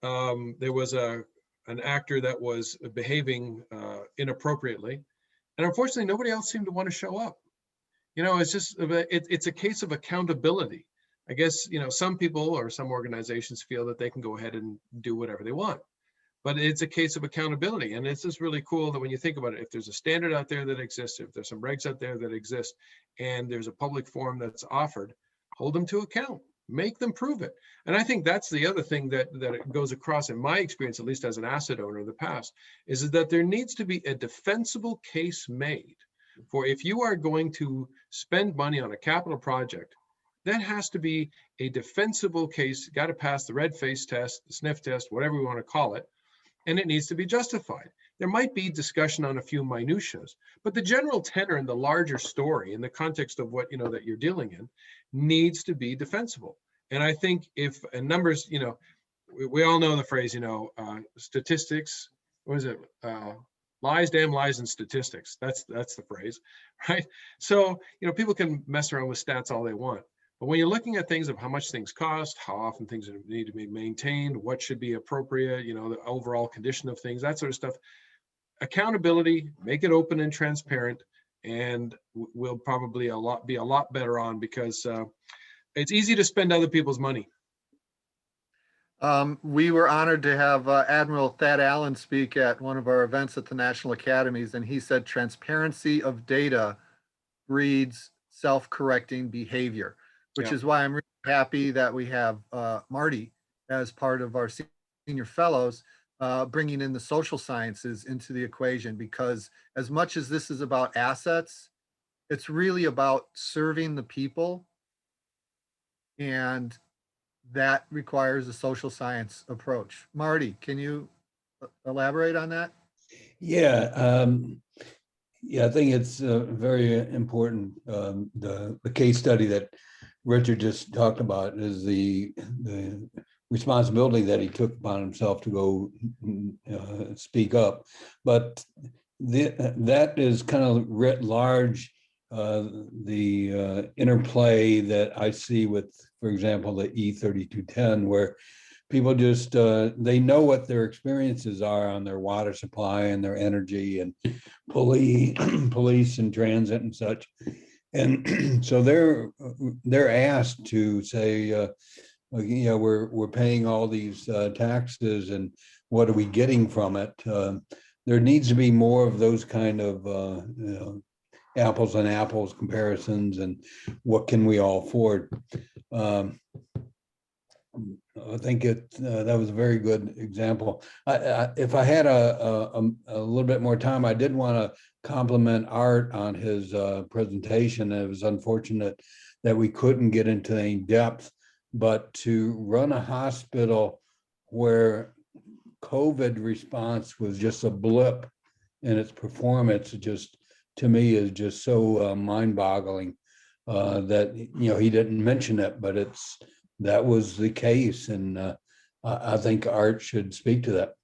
There was an actor that was behaving inappropriately, and unfortunately, nobody else seemed to want to show up. It's just it's a case of accountability. I guess, some people or some organizations feel that they can go ahead and do whatever they want, but it's a case of accountability. And it's just really cool that when you think about it, if there's a standard out there that exists, if there's some regs out there that exist, and there's a public forum that's offered, hold them to account, make them prove it. And I think that's the other thing that goes across in my experience, at least as an asset owner in the past, is that there needs to be a defensible case made for if you are going to spend money on a capital project. That has to be a defensible case. Got to pass the red face test, the sniff test, whatever we want to call it, and it needs to be justified. There might be discussion on a few minutiae, but the general tenor and the larger story in the context of what that you're dealing in needs to be defensible. And I think if numbers, we all know the phrase, statistics. What is it? Lies, damn lies, and statistics. That's the phrase, right? So people can mess around with stats all they want. But when you're looking at things of how much things cost, how often things need to be maintained, what should be appropriate, the overall condition of things, that sort of stuff, accountability, make it open and transparent, and we'll probably be a lot better on, because it's easy to spend other people's money. We were honored to have Admiral Thad Allen speak at one of our events at the National Academies, and he said transparency of data breeds self-correcting behavior, which is why I'm really happy that we have Marty as part of our Senior Fellows, bringing in the social sciences into the equation, because as much as this is about assets, it's really about serving the people. And that requires a social science approach. Marty, can you elaborate on that? Yeah, I think it's very important. The case study that Richard just talked about is the responsibility that he took upon himself to go speak up. But that is kind of writ large, the interplay that I see with, for example, the E3210, where people just, they know what their experiences are on their water supply and their energy and police and transit and such. And so they're asked to say, we're paying all these taxes, and what are we getting from it? There needs to be more of those kind of apples and apples comparisons, and what can we all afford? I think that was a very good example. If I had a little bit more time, I did want to compliment Art on his presentation. It was unfortunate that we couldn't get into any depth, but to run a hospital where COVID response was just a blip in its performance, just to me is just so mind-boggling that he didn't mention it, but that was the case, and I think Art should speak to that.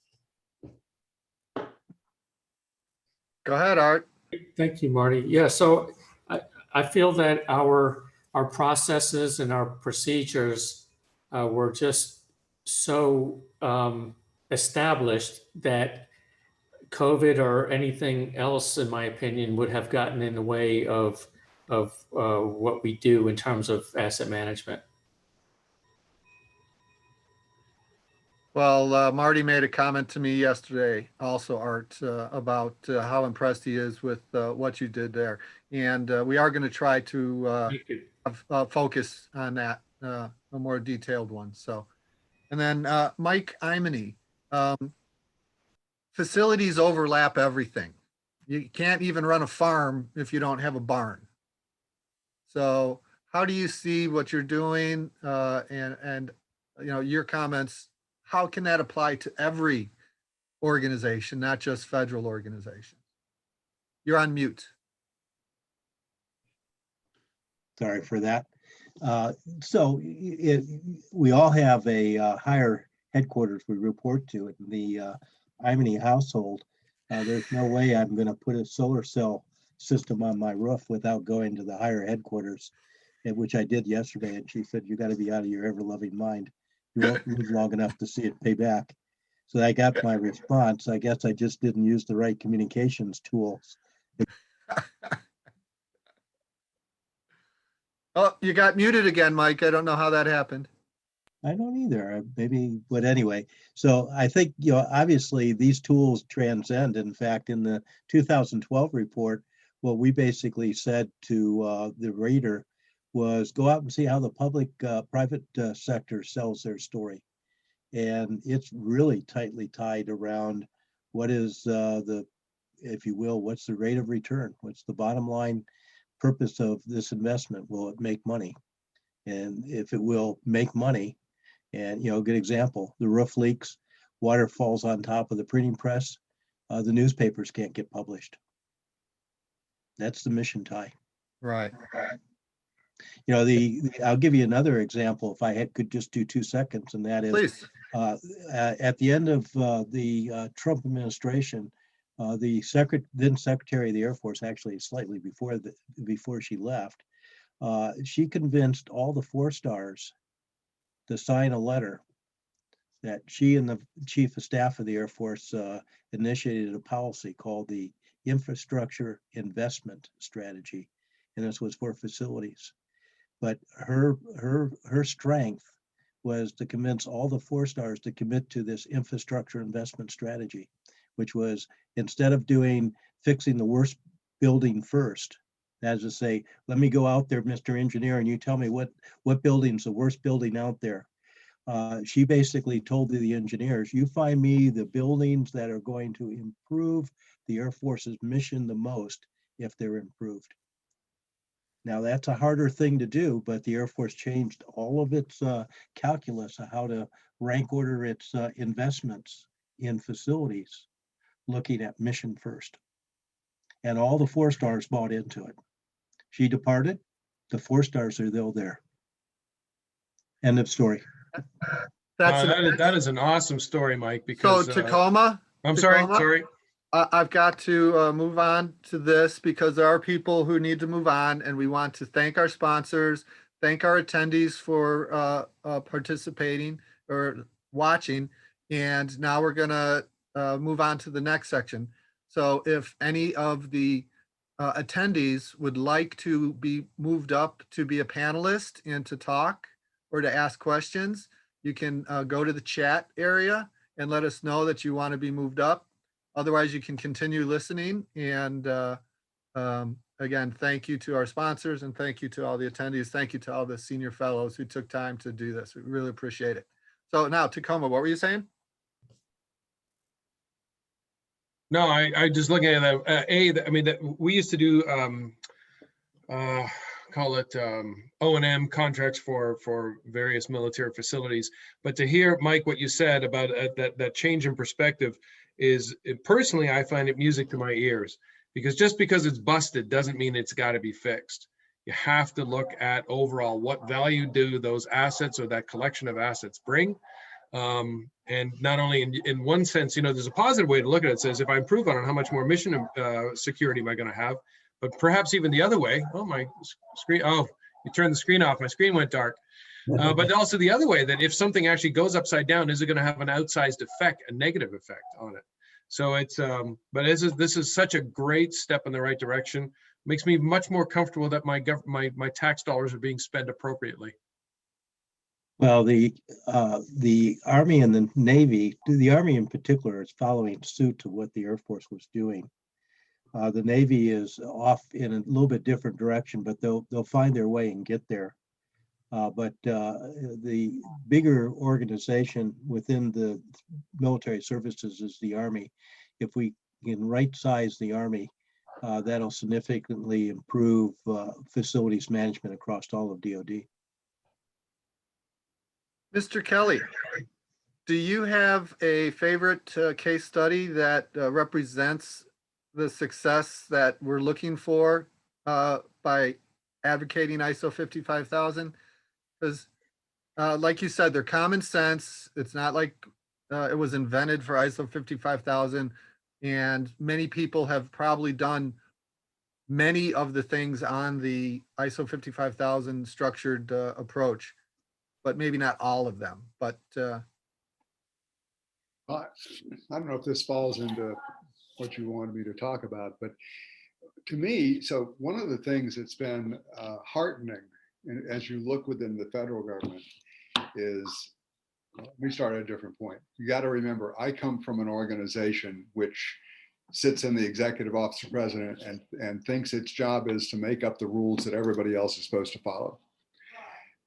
Go ahead, Art. Thank you, Marty. Yeah, so I feel that our processes and our procedures were just so established that COVID or anything else, in my opinion, would have gotten in the way of what we do in terms of asset management. Well, Marty made a comment to me yesterday, also, Art, about how impressed he is with what you did there. And we are going to try to focus on that, a more detailed one. So, and then Mike Imony, facilities overlap everything. You can't even run a farm if you don't have a barn. So how do you see what you're doing, and your comments? How can that apply to every organization, not just federal organizations? You're on mute. Sorry for that. So we all have a higher headquarters we report to in the Imony household. There's no way I'm going to put a solar cell system on my roof without going to the higher headquarters, which I did yesterday. And she said, "You got to be out of your ever-loving mind. You won't live long enough to see it pay back." So I got my response. I guess I just didn't use the right communications tools. Oh, you got muted again, Mike. I don't know how that happened. I don't either, maybe, but anyway. So I think, obviously these tools transcend. In fact, in the 2012 report, what we basically said to the reader was go out and see how the private sector sells their story. And it's really tightly tied around what is if you will, what's the rate of return? What's the bottom line purpose of this investment? Will it make money? And if it will make money, and good example, the roof leaks, water falls on top of the printing press, the newspapers can't get published. That's the mission tie. Right. I'll give you another example if I could just do 2 seconds, and that is, please. At the end of the Trump administration, the then Secretary of the Air Force, actually slightly before she left, she convinced all the 4 stars to sign a letter that she and the Chief of Staff of the Air Force initiated a policy called the Infrastructure Investment Strategy, and this was for facilities. But her strength was to convince all the 4 stars to commit to this infrastructure investment strategy, which was, instead of fixing the worst building first, that is to say, let me go out there, Mr. Engineer, and you tell me what building's the worst building out there. She basically told the engineers, you find me the buildings that are going to improve the Air Force's mission the most if they're improved. Now, that's a harder thing to do, but the Air Force changed all of its calculus of how to rank order its investments in facilities, looking at mission first. And all the 4-stars bought into it. She departed, the 4-stars are still there. End of story. That's That is an awesome story, Mike, so because Tacoma. I'm Tacoma? sorry. I've got to move on to this because there are people who need to move on, and we want to thank our sponsors, thank our attendees for participating or watching. And now we're gonna move on to the next section. So if any of the attendees would like to be moved up to be a panelist and to talk or to ask questions, you can go to the chat area and let us know that you want to be moved up. Otherwise, you can continue listening. And again, thank you to our sponsors and thank you to all the attendees. Thank you to all the senior fellows who took time to do this. We really appreciate it. So now, Tacoma, what were you saying? No, I just looking at that. I mean, that we used to do call it O&M contracts for various military facilities. But to hear, Mike, what you said about that change in perspective is, personally, I find it music to my ears, because just because it's busted doesn't mean it's got to be fixed. You have to look at overall what value do those assets or that collection of assets bring. And not only in one sense, there's a positive way to look at it. It says, if I improve on it, how much more mission security am I going to have? But perhaps even the other way. Oh, my screen. Oh, you turned the screen off. My screen went dark. But also the other way, that if something actually goes upside down, is it going to have an outsized effect, a negative effect on it? So it's, but this is such a great step in the right direction. Makes me much more comfortable that my tax dollars are being spent appropriately. Well, the Army and the Navy, the Army in particular, is following suit to what the Air Force was doing. The Navy is off in a little bit different direction, but they'll find their way and get there. But the bigger organization within the military services is the Army. If we can right-size the Army, that'll significantly improve facilities management across all of DoD. Mr. Kelly, do you have a favorite case study that represents the success that we're looking for by advocating ISO 55000? Because like you said, they're common sense. It's not like it was invented for ISO 55000, and many people have probably done many of the things on the ISO 55000 structured approach, but maybe not all of them. But I don't know if this falls into what you wanted me to talk about, but to me, so one of the things that's been heartening as you look within the federal government is, let me start at a different point. You got to remember, I come from an organization which sits in the executive office of president and thinks its job is to make up the rules that everybody else is supposed to follow.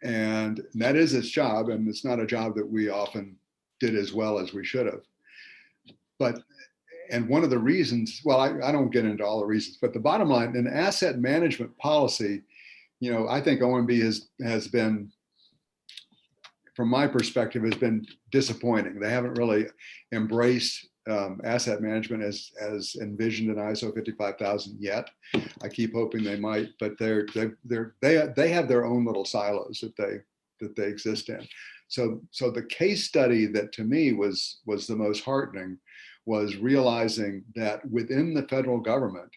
And that is its job, and it's not a job that we often did as well as we should have. But, and one of the reasons, well, I don't get into all the reasons, but the bottom line, in asset management policy, I think OMB has been, from my perspective, has been disappointing. They haven't really embraced asset management as envisioned in ISO 55000 yet. I keep hoping they might, but they have their own little silos that they exist in. So the case study that to me was the most heartening was realizing that within the federal government,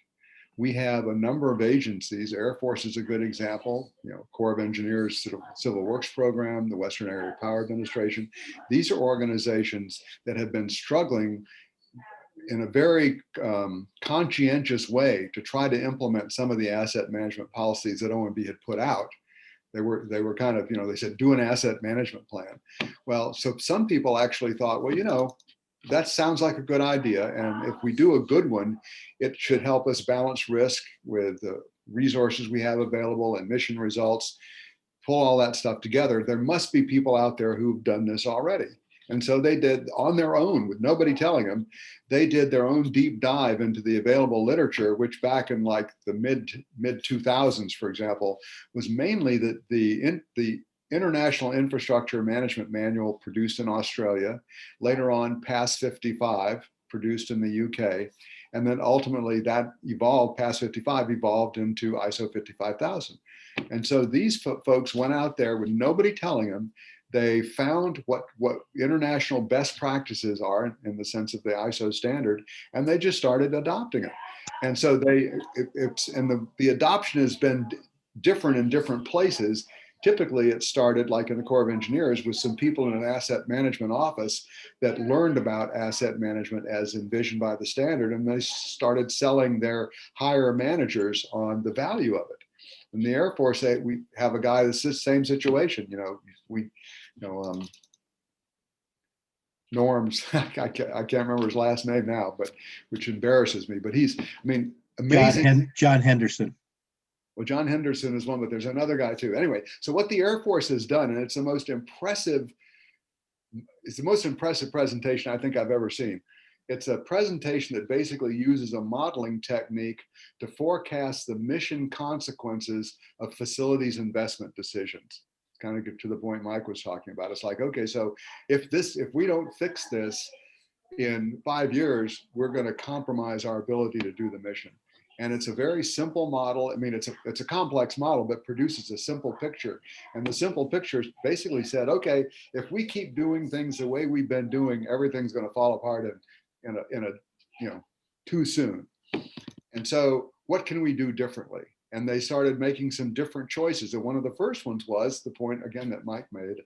we have a number of agencies. Air Force is a good example, Corps of Engineers Civil Works Program, the Western Area Power Administration. These are organizations that have been struggling in a very conscientious way to try to implement some of the asset management policies that OMB had put out. They were kind of, they said, do an asset management plan. Well, so some people actually thought, well, that sounds like a good idea. And if we do a good one, it should help us balance risk with the resources we have available and mission results, pull all that stuff together, there must be people out there who've done this already. And so they did on their own with nobody telling them, they did their own deep dive into the available literature, which back in like the mid 2000s, for example, was mainly the International Infrastructure Management Manual produced in Australia, later on PAS 55 produced in the UK, and then ultimately that evolved, PAS 55 evolved into ISO 55000. And so these folks went out there with nobody telling them. They found what international best practices are in the sense of the ISO standard, and they just started adopting it. And so the adoption has been different in different places. Typically, it started like in the Corps of Engineers with some people in an asset management office that learned about asset management as envisioned by the standard, and they started selling their higher managers on the value of it. In the Air Force, we have a guy that's the same situation. Norm's, I can't remember his last name now, but which embarrasses me. But he's, I mean, amazing. John Henderson. Well, John Henderson is one, but there's another guy too. Anyway, so what the Air Force has done, and it's the most impressive presentation I think I've ever seen. It's a presentation that basically uses a modeling technique to forecast the mission consequences of facilities investment decisions. Kind of to the point Mike was talking about. It's like, okay, so if we don't fix this in 5 years, we're going to compromise our ability to do the mission. And it's a very simple model. I mean, it's a complex model, but produces a simple picture. And the simple picture basically said, okay, if we keep doing things the way we've been doing, everything's going to fall apart too soon. And so what can we do differently? And they started making some different choices. And one of the first ones was the point, again, that Mike made,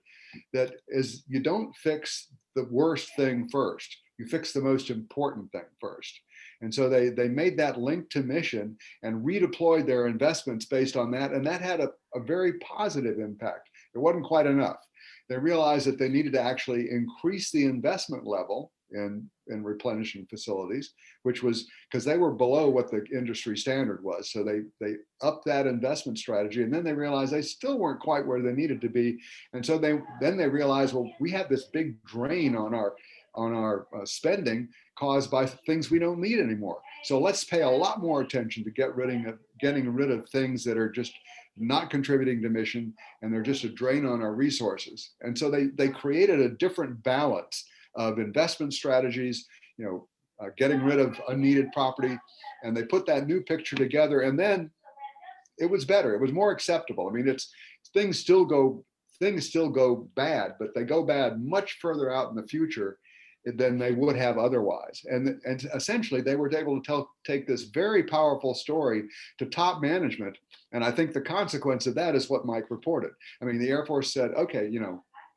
that is you don't fix the worst thing first. You fix the most important thing first. And so they made that link to mission and redeployed their investments based on that. And that had a very positive impact. It wasn't quite enough. They realized that they needed to actually increase the investment level in replenishing facilities, which was because they were below what the industry standard was. So they upped that investment strategy, and then they realized they still weren't quite where they needed to be. And so then they realized, well, we have this big drain on our spending caused by things we don't need anymore. So let's pay a lot more attention to getting rid of things that are just not contributing to mission, and they're just a drain on our resources. And so they created a different balance of investment strategies, getting rid of unneeded property, and they put that new picture together, and then it was better. It was more acceptable. I mean, things still go bad, but they go bad much further out in the future than they would have otherwise. And essentially, they were able to take this very powerful story to top management. And I think the consequence of that is what Mike reported. I mean, the Air Force said, okay,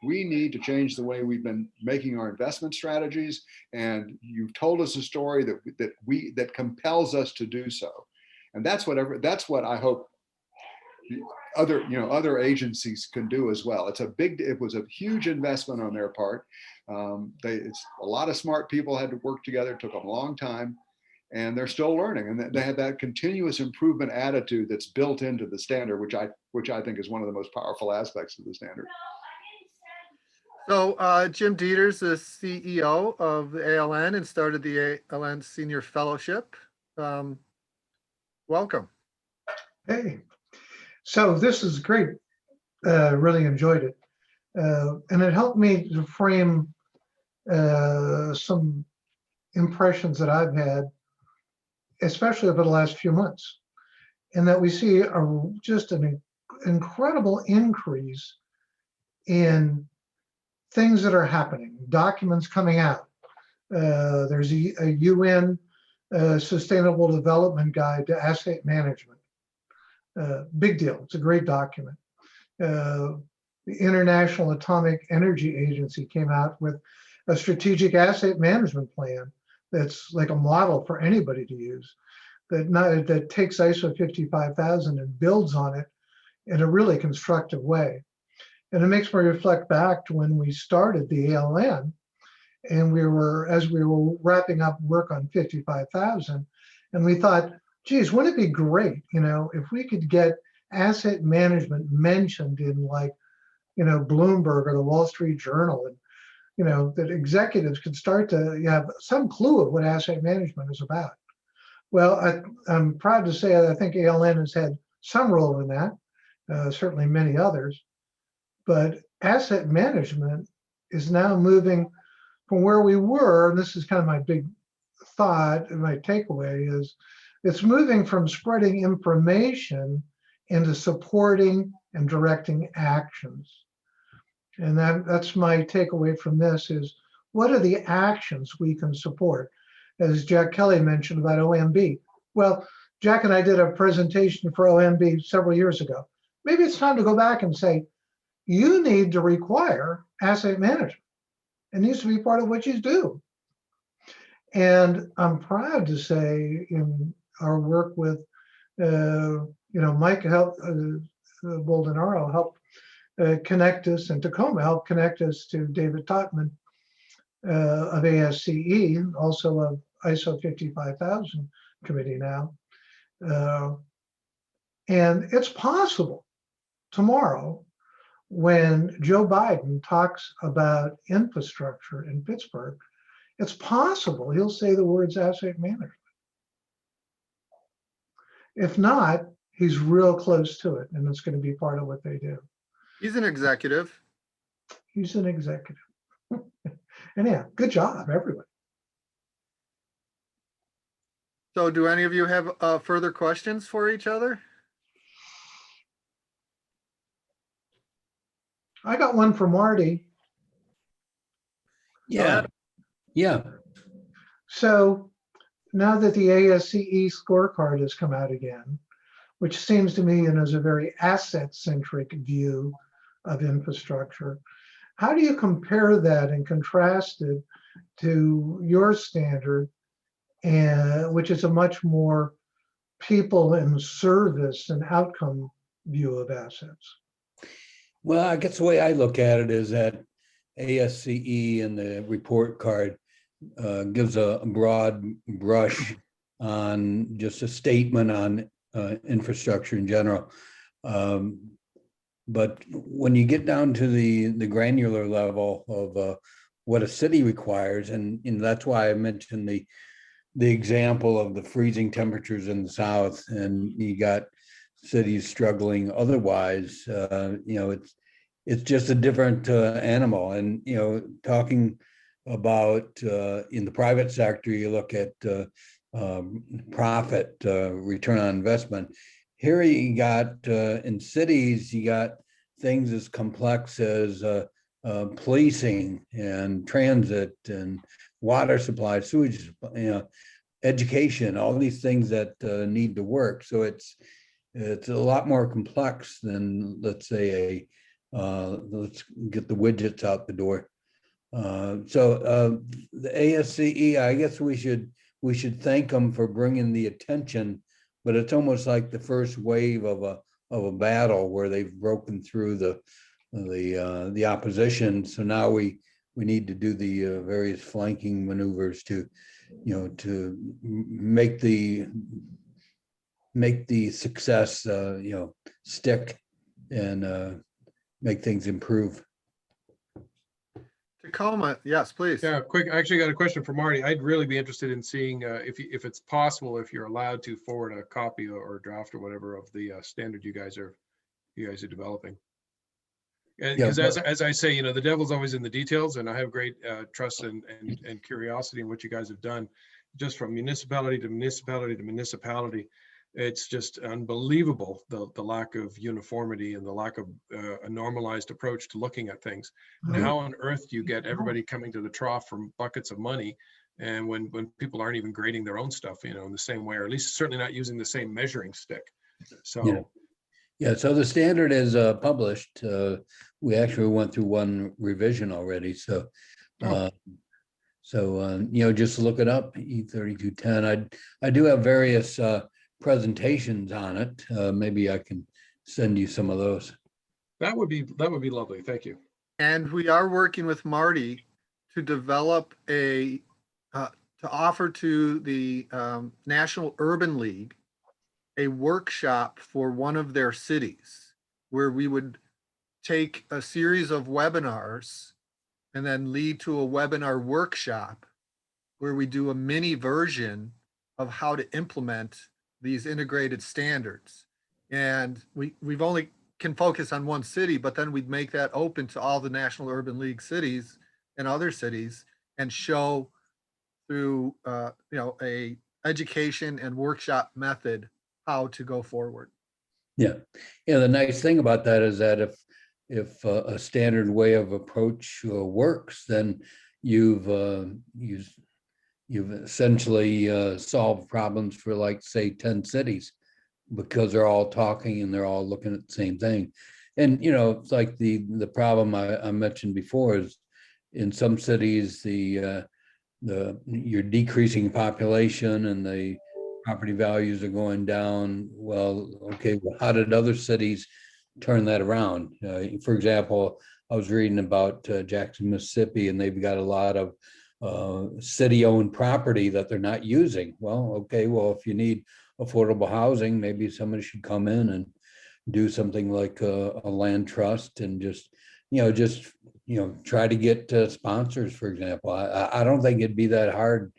we need to change the way we've been making our investment strategies, and you've told us a story that compels us to do so. And that's what I hope other agencies can do as well. It was a huge investment on their part. It's a lot of smart people had to work together. It took them a long time, and they're still learning. And they have that continuous improvement attitude that's built into the standard, which I think is one of the most powerful aspects of the standard. So Jim Dieter's the CEO of the ALN and started the ALN Senior Fellowship. Welcome. Hey, so this is great. Really enjoyed it. And it helped me to frame some impressions that I've had, especially over the last few months, and that we see just an incredible increase in things that are happening, documents coming out. There's a UN Sustainable Development Guide to Asset Management. Big deal. It's a great document. The International Atomic Energy Agency came out with a strategic asset management plan that's like a model for anybody to use, that takes ISO 55000 and builds on it in a really constructive way. And it makes me reflect back to when we started the ALN, and as we were wrapping up work on 55,000, and we thought, geez, wouldn't it be great, if we could get asset management mentioned in, like, Bloomberg or the Wall Street Journal, and that executives could start to have some clue of what asset management is about. Well, I'm proud to say that I think ALN has had some role in that, certainly many others, but asset management is now moving from where we were, and this is kind of my big thought and my takeaway is, it's moving from spreading information into supporting and directing actions. And that's my takeaway from this is, what are the actions we can support? As Jack Kelly mentioned about OMB. Well, Jack and I did a presentation for OMB several years ago. Maybe it's time to go back and say, you need to require asset management. It needs to be part of what you do. And I'm proud to say in our work with, Mike helped, Boldenaro helped connect us, and Tacoma helped connect us to David Totman of ASCE, also of ISO 55000 committee now. And it's possible tomorrow, when Joe Biden talks about infrastructure in Pittsburgh, it's possible he'll say the words asset management. If not, he's real close to it, and it's going to be part of what they do. He's an executive. He's an executive. And yeah, good job, everybody. So do any of you have further questions for each other? I got one for Marty. Yeah, yeah. So now that the ASCE scorecard has come out again, which seems to me and is a very asset-centric view of infrastructure, how do you compare that and contrast it to your standard, and which is a much more people and service and outcome view of assets? Well, I guess the way I look at it is that ASCE and the report card gives a broad brush on just a statement on infrastructure in general. But when you get down to the granular level of what a city requires, and that's why I mentioned the example of the freezing temperatures in the south, and you got cities struggling otherwise, it's just a different animal. And talking about in the private sector, you look at profit, return on investment. Here you got in cities, you got things as complex as policing and transit and water supply, sewage, education, all these things that need to work. So it's a lot more complex than, let's say, let's get the widgets out the door. So the ASCE, I guess we should thank them for bringing the attention, but it's almost like the first wave of a battle where they've broken through the opposition. So now we need to do the various flanking maneuvers to make the success stick and make things improve. Tacoma, yes, please. Yeah, quick. I actually got a question for Marty. I'd really be interested in seeing if it's possible, if you're allowed to forward a copy or draft or whatever of the standard you guys are developing. Because as I say, the devil's always in the details, and I have great trust and curiosity in what you guys have done, just from municipality to municipality to municipality. It's just unbelievable, the lack of uniformity and the lack of a normalized approach to looking at things. And how on earth do you get everybody coming to the trough from buckets of money, and when people aren't even grading their own stuff, in the same way, or at least certainly not using the same measuring stick. So yeah, so the standard is published. We actually went through one revision already. So just look it up, E3210. I do have various presentations on it. Maybe I can send you some of those. that would be lovely. Thank you. And we are working with Marty to develop to offer to the National Urban League a workshop for one of their cities where we would take a series of webinars and then lead to a webinar workshop where we do a mini version of how to implement these integrated standards. And we've only can focus on one city, but then we'd make that open to all the National Urban League cities and other cities and show through a education and workshop method how to go forward. Yeah, the nice thing about that is that if a standard way of approach works, then you've essentially solved problems for, like, say, 10 cities, because they're all talking and they're all looking at the same thing. And it's like the problem I mentioned before is in some cities you're decreasing population and the property values are going down. Well, okay, well, how did other cities turn that around? For example, I was reading about Jackson, Mississippi, and they've got a lot of city-owned property that they're not using. Well, okay, well, if you need affordable housing, maybe somebody should come in and do something like a land trust and just try to get sponsors, for example. I don't think it'd be that hard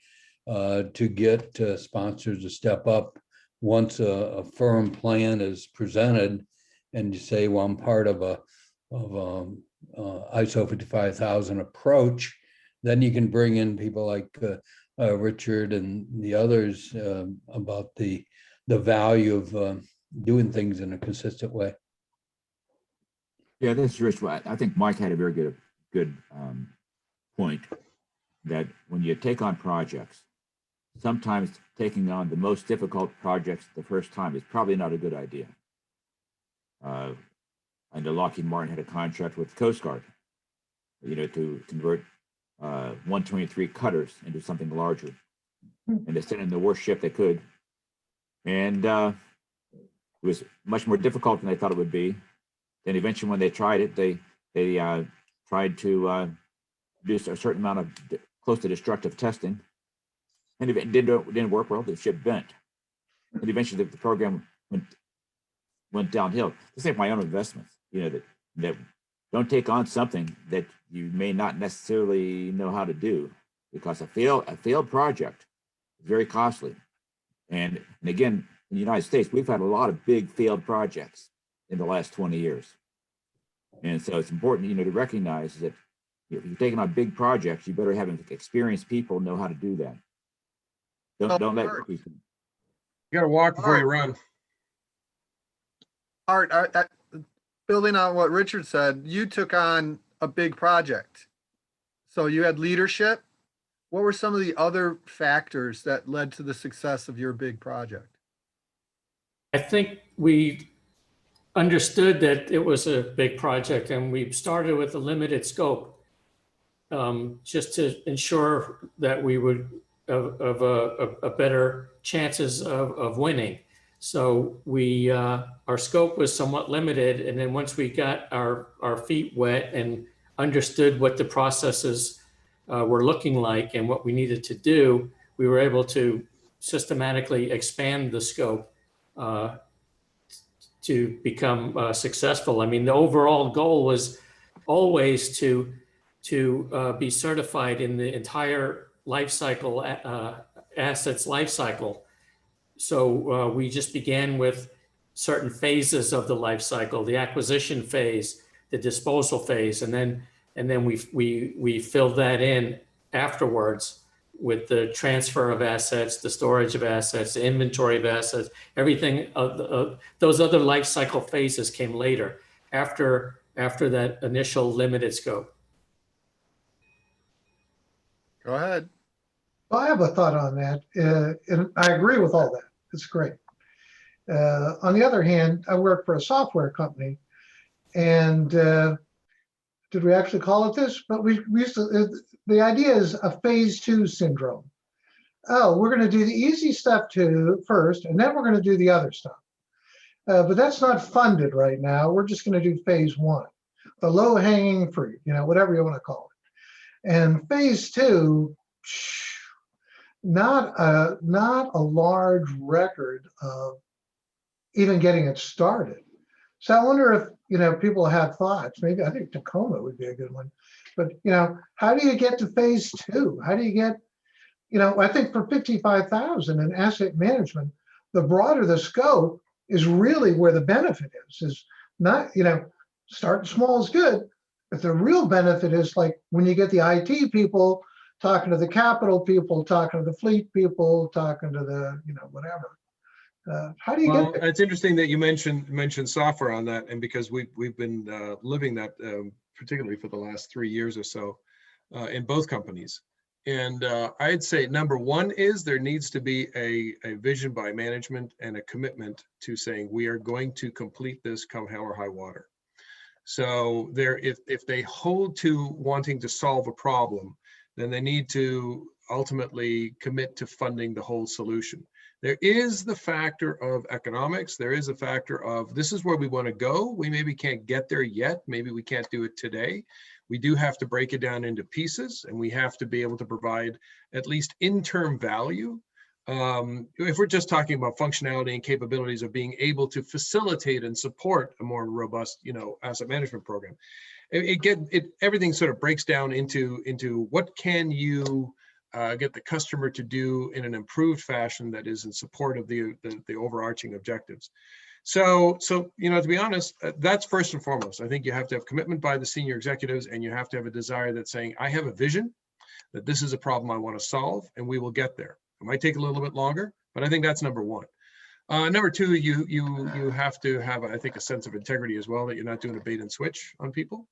to get sponsors to step up once a firm plan is presented, and you say, well, I'm part of ISO 55000 approach. Then you can bring in people like Richard and the others about the value of doing things in a consistent way. Yeah, this is Rich. I think Mike had a very good point that when you take on projects, sometimes taking on the most difficult projects the first time is probably not a good idea. I know Lockheed Martin had a contract with the Coast Guard, to convert 123 cutters into something larger, and they sent in the worst ship they could, and it was much more difficult than they thought it would be. Then eventually, when they tried it, they tried to do a certain amount of close to destructive testing, and if it didn't work well, the ship bent, and eventually the program went downhill. The same with my own investments, that don't take on something that you may not necessarily know how to do, because a failed project is very costly. And again, in the United States, we've had a lot of big failed projects in the last 20 years. And so it's important, to recognize that if you're taking on big projects, you better have experienced people know how to do that. Don't let You got to walk before you run. Art, building on what Richard said, you took on a big project. So you had leadership. What were some of the other factors that led to the success of your big project? I think we understood that it was a big project, and we started with a limited scope, just to ensure that we would have a better chances of winning. So our scope was somewhat limited, and then once we got our feet wet and understood what the processes were looking like and what we needed to do, we were able to systematically expand the scope to become successful. I mean, the overall goal was always to be certified in the entire life cycle, assets life cycle. So we just began with certain phases of the life cycle: the acquisition phase, the disposal phase, and then we filled that in afterwards with the transfer of assets, the storage of assets, the inventory of assets. Everything of those other life cycle phases came later, after that initial limited scope. Go ahead. Well, I have a thought on that, and I agree with all that. It's great. On the other hand, I work for a software company, and did we actually call it this? But we used to, the idea is a phase 2 syndrome. Oh, we're going to do the easy stuff first, and then we're going to do the other stuff. But that's not funded right now. We're just going to do phase 1, the low-hanging fruit, whatever you want to call it. And phase 2, not a large record of even getting it started. So I wonder if, people have thoughts, maybe I think Tacoma would be a good one, but how do you get to phase 2? How do you get, I think for 55,000 in asset management, the broader the scope is really where the benefit is not, starting small is good, but the real benefit is like when you get the IT people talking to the capital people, talking to the fleet people, talking to the, whatever. How do you Well, get there? it's interesting that you mentioned software on that, and because we've been living that particularly for the last 3 years or so in both companies. And I'd say number one is there needs to be a vision by management and a commitment to saying we are going to complete this come hell or high water. So if they hold to wanting to solve a problem, then they need to ultimately commit to funding the whole solution. There is the factor of economics. There is a factor of this is where we want to go. We maybe can't get there yet. Maybe we can't do it today. We do have to break it down into pieces, and we have to be able to provide at least in-term value. If we're just talking about functionality and capabilities of being able to facilitate and support a more robust, asset management program, everything sort of breaks down into what can you get the customer to do in an improved fashion that is in support of the overarching objectives. So to be honest, that's first and foremost. I think you have to have commitment by the senior executives, and you have to have a desire that's saying, I have a vision that this is a problem I want to solve, and we will get there. It might take a little bit longer, but I think that's number one. Number two, you have to have, I think, a sense of integrity as well, that you're not doing a bait and switch on people.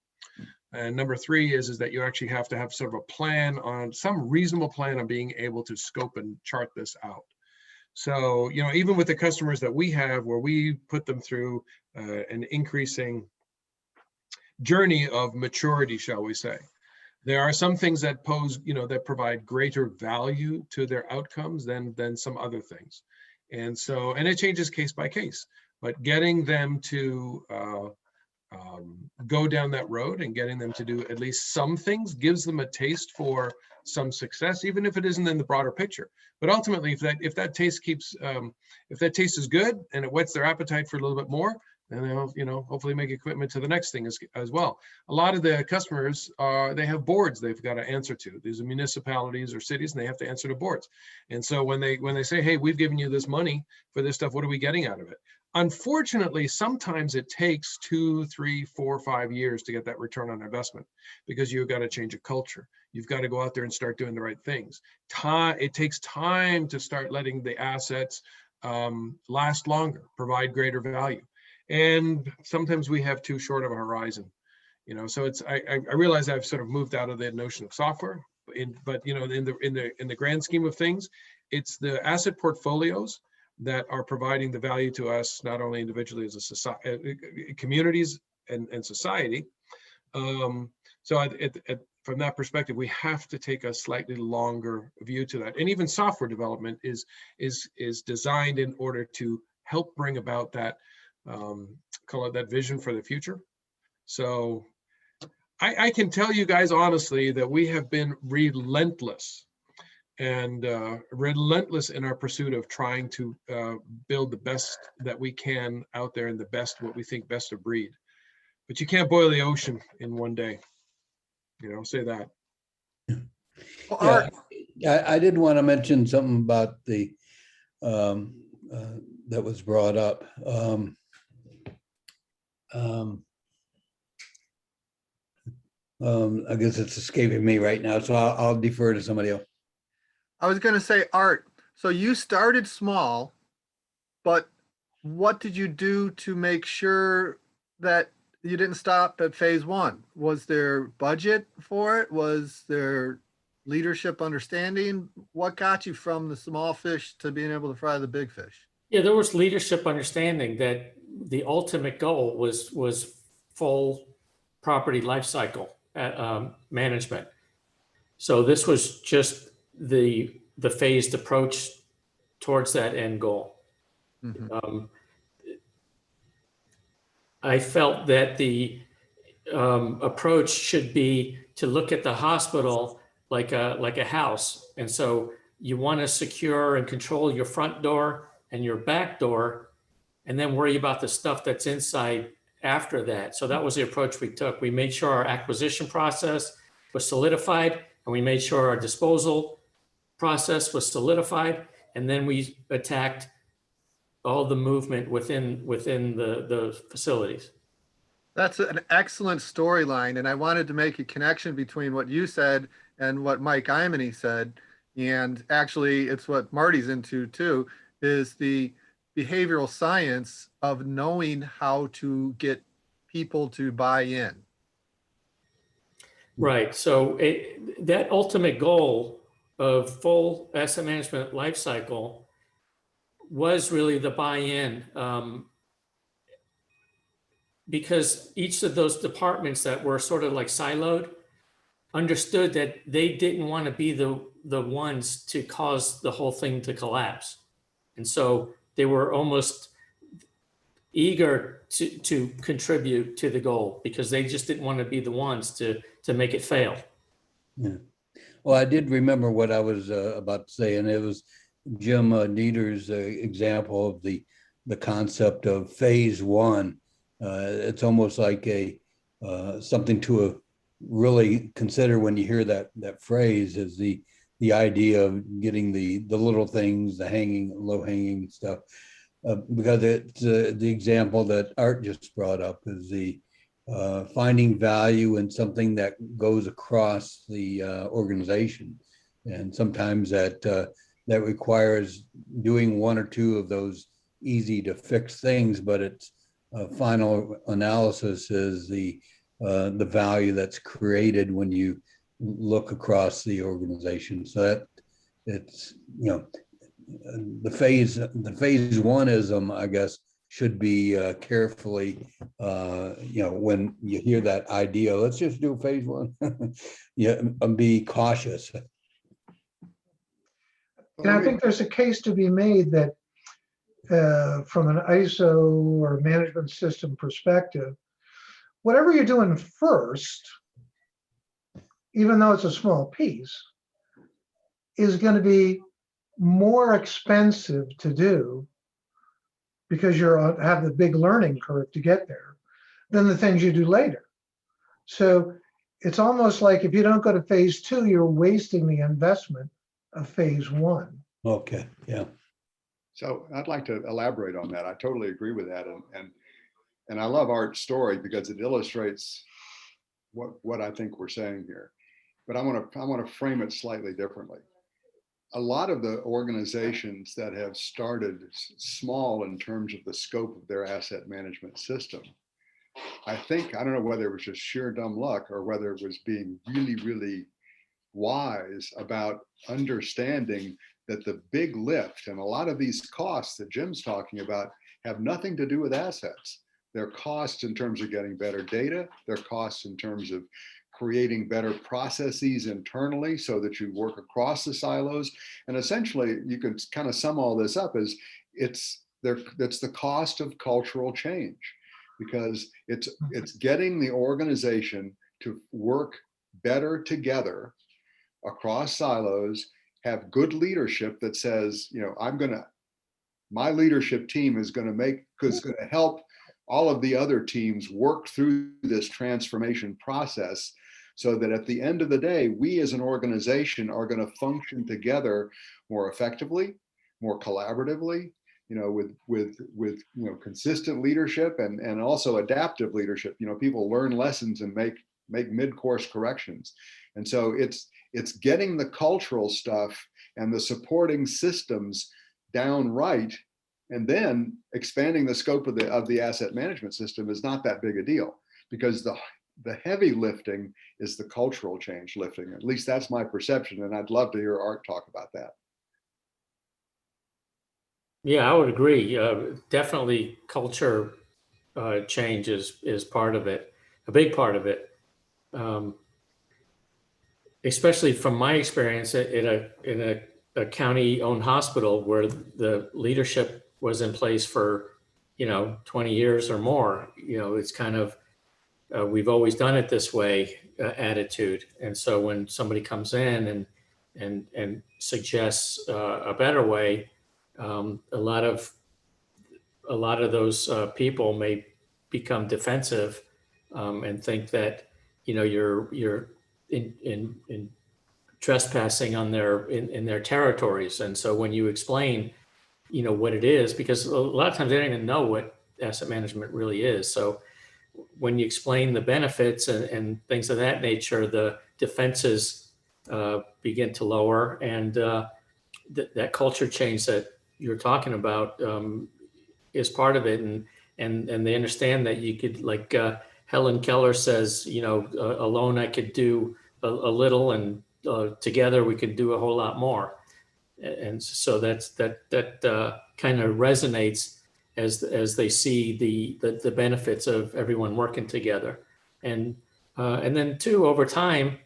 And number three is that you actually have to have sort of a plan on some reasonable plan on being able to scope and chart this out. So, even with the customers that we have, where we put them through an increasing journey of maturity, shall we say, there are some things that pose, that provide greater value to their outcomes than some other things. And so, and it changes case by case, but getting them to go down that road and getting them to do at least some things gives them a taste for some success, even if it isn't in the broader picture. But ultimately, if that taste if that taste is good and it whets their appetite for a little bit more, then they'll, hopefully make a commitment to the next thing as well. A lot of the customers they have boards they've got to answer to. These are municipalities or cities, and they have to answer to boards. And so when they say, hey, we've given you this money for this stuff, what are we getting out of it? Unfortunately, sometimes it takes 2, 3, 4, 5 years to get that return on investment, because you've got to change a culture. You've got to go out there and start doing the right things. It takes time to start letting the assets last longer, provide greater value. And sometimes we have too short of a horizon, so I realize I've sort of moved out of the notion of software, but in the grand scheme of things, it's the asset portfolios that are providing the value to us, not only individually as a society, communities and society. So from that perspective, we have to take a slightly longer view to that. And even software development is designed in order to help bring about that, call it that vision for the future. So I can tell you guys honestly that we have been relentless and relentless in our pursuit of trying to build the best that we can out there, and the best, what we think best of breed. But you can't boil the ocean in one day, say that. Well, Yeah, Art, I did want to mention something about the that was brought up. I guess it's escaping me right now, so I'll defer to somebody else. I was going to say, Art, so you started small, but what did you do to make sure that you didn't stop at phase 1? Was there budget for it? Was there leadership understanding? What got you from the small fish to being able to fry the big fish? Yeah, there was leadership understanding that the ultimate goal was full property life cycle management. So this was just the phased approach towards that end goal. Mm-hmm. I felt that the approach should be to look at the hospital like a house, and so you want to secure and control your front door and your back door and then worry about the stuff that's inside after that. So that was the approach we took. We made sure our acquisition process was solidified, and we made sure our disposal process was solidified, and then we attacked all the movement within the facilities. That's an excellent storyline, and I wanted to make a connection between what you said and what Mike Imony said. And actually, it's what Marty's into too, is the behavioral science of knowing how to get people to buy in. Right. So that ultimate goal of full asset management lifecycle was really the buy-in, because each of those departments that were sort of like siloed understood that they didn't want to be the ones to cause the whole thing to collapse. And so they were almost eager to contribute to the goal because they just didn't want to be the ones to make it fail. Yeah. Well, I did remember what I was about to say, and it was Jim Nieder's example of the concept of phase one. It's almost like something to really consider when you hear that phrase, is the idea of getting the little things, the low hanging stuff, because it's the example that Art just brought up is the finding value in something that goes across the organization, and sometimes that requires doing one or two of those easy to fix things, but its final analysis is the value that's created when you look across the organization. So that it's, the phase one-ism, I guess, should be carefully, when you hear that idea, let's just do phase one, be cautious. And I think there's a case to be made that from an ISO or management system perspective, whatever you're doing first, even though it's a small piece, is going to be more expensive to do because you have the big learning curve to get there than the things you do later. So it's almost like if you don't go to phase two, you're wasting the investment of phase one. Okay, yeah. So I'd like to elaborate on that. I totally agree with that. And I love Art's story because it illustrates what I think we're saying here. But I want to frame it slightly differently. A lot of the organizations that have started small in terms of the scope of their asset management system, I don't know whether it was just sheer dumb luck or whether it was being really, really wise about understanding that the big lift and a lot of these costs that Jim's talking about have nothing to do with assets. They're costs in terms of getting better data. They're costs in terms of creating better processes internally so that you work across the silos. And essentially, you can kind of sum all this up as it's the cost of cultural change, because it's getting the organization to work better together across silos, have good leadership that says, my leadership team is going to help all of the other teams work through this transformation process so that at the end of the day, we as an organization are going to function together more effectively, more collaboratively, with consistent leadership and also adaptive leadership. People learn lessons and make mid-course corrections. And so it's getting the cultural stuff and the supporting systems down right, and then expanding the scope of the asset management system is not that big a deal, because the heavy lifting is the cultural change lifting. At least that's my perception, and I'd love to hear Art talk about that. Yeah, I would agree. Definitely culture change is part of it, a big part of it. Especially from my experience in a county-owned hospital where the leadership was in place for 20 years or more. It's kind of we've always done it this way attitude. And so when somebody comes in and suggests a better way, a lot of a lot of those people may become defensive and think that, you're in trespassing on in their territories. And so when you explain, what it is, because a lot of times they don't even know what asset management really is. So when you explain the benefits and things of that nature, the defenses begin to lower, and that culture change that you're talking about is part of it. And they understand that you could, like Helen Keller says, alone I could do a little, and together we could do a whole lot more. And so that kind of resonates as they see the benefits of everyone working together. And then too, over time,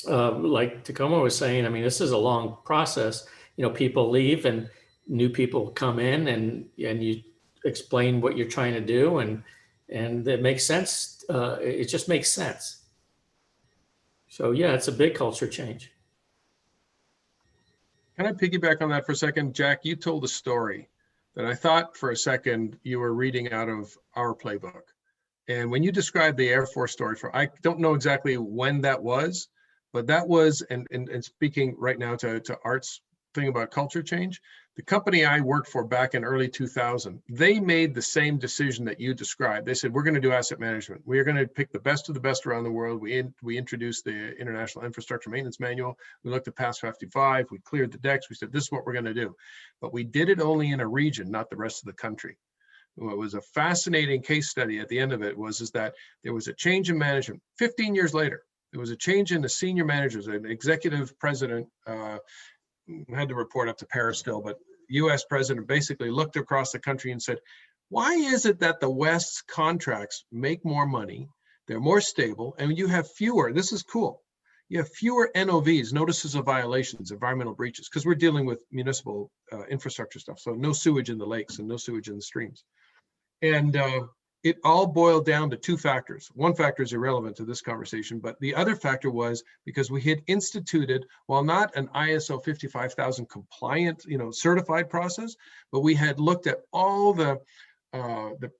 like Tacoma was saying, I mean, this is a long process. People leave and new people come in, and you explain what you're trying to do, and it makes sense. It just makes sense. So yeah, it's a big culture change. Can I piggyback on that for a second? Jack, you told a story that I thought for a second you were reading out of our playbook. And when you described the Air Force story, I don't know exactly when that was, but that was, and speaking right now to Art's thing about culture change, the company I worked for back in early 2000, they made the same decision that you described. They said, we're going to do asset management. We are going to pick the best of the best around the world. We introduced the International Infrastructure Maintenance Manual. We looked at Past 55. We cleared the decks. We said, this is what we're going to do. But we did it only in a region, not the rest of the country. What was a fascinating case study at the end of it was that there was a change in management. 15 years later, there was a change in the senior managers. An executive president had to report up to Paris still, but US president basically looked across the country and said, why is it that the West's contracts make more money, they're more stable, and you have fewer, this is cool, you have fewer NOVs, notices of violations, environmental breaches, because we're dealing with municipal infrastructure stuff, so no sewage in the lakes and no sewage in the streams. And it all boiled down to two factors. One factor is irrelevant to this conversation, but the other factor was because we had instituted, while not an ISO 55000 compliant, certified process, but we had looked at all the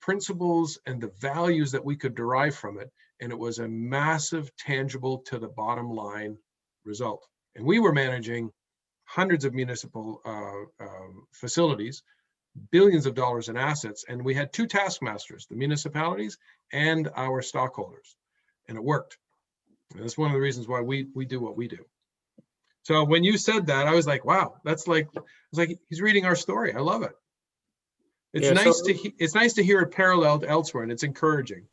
principles and the values that we could derive from it. And it was a massive, tangible to the bottom line result. And we were managing hundreds of municipal facilities, billions of dollars in assets, and we had two taskmasters, the municipalities and our stockholders, and it worked. And that's one of the reasons why we do what we do. So when you said that, I was like, wow, it's like he's reading our story. I love it. It's it's nice to hear it paralleled elsewhere, and it's encouraging.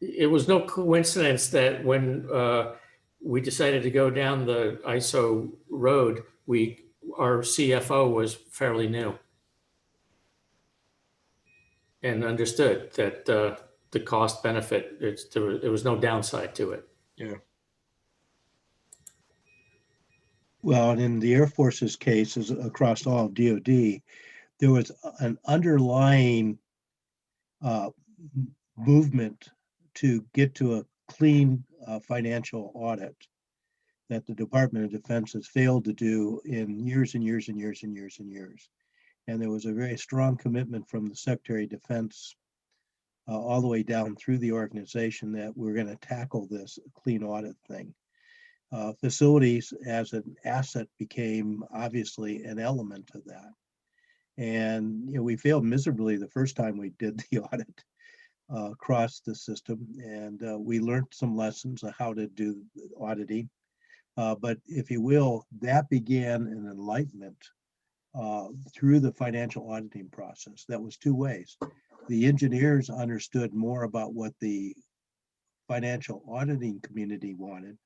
It was no coincidence that when we decided to go down the ISO road, our CFO was fairly new and understood that the cost benefit, there was no downside to it. Yeah. Well, and in the Air Force's case, as across all of DoD, there was an underlying movement to get to a clean financial audit that the Department of Defense has failed to do in years and years and years and years and years. And there was a very strong commitment from the Secretary of Defense all the way down through the organization that we're going to tackle this clean audit thing. Facilities as an asset became obviously an element of that. And we failed miserably the first time we did the audit across the system. And we learned some lessons of how to do auditing. But if you will, that began an enlightenment through the financial auditing process. That was two ways. The engineers understood more about what the financial auditing community wanted,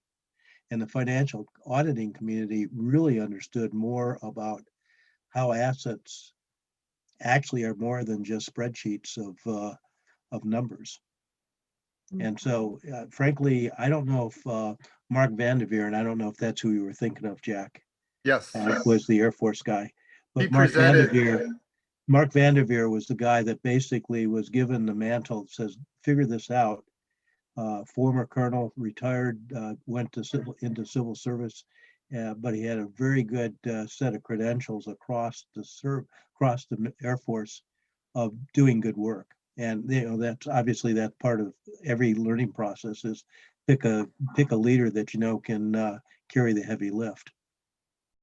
and the financial auditing community really understood more about how assets actually are more than just spreadsheets of numbers. And so, frankly, I don't know if Mark Vanderveer, and I don't know if that's who you were thinking of, Jack. Yes. Was the Air Force guy. But He Mark presented. Vanderveer was the guy that basically was given the mantle, says, figure this out. Former colonel, retired, went to into civil service, but he had a very good set of credentials across the Air Force of doing good work. And that's obviously that's part of every learning process is pick a leader that can carry the heavy lift.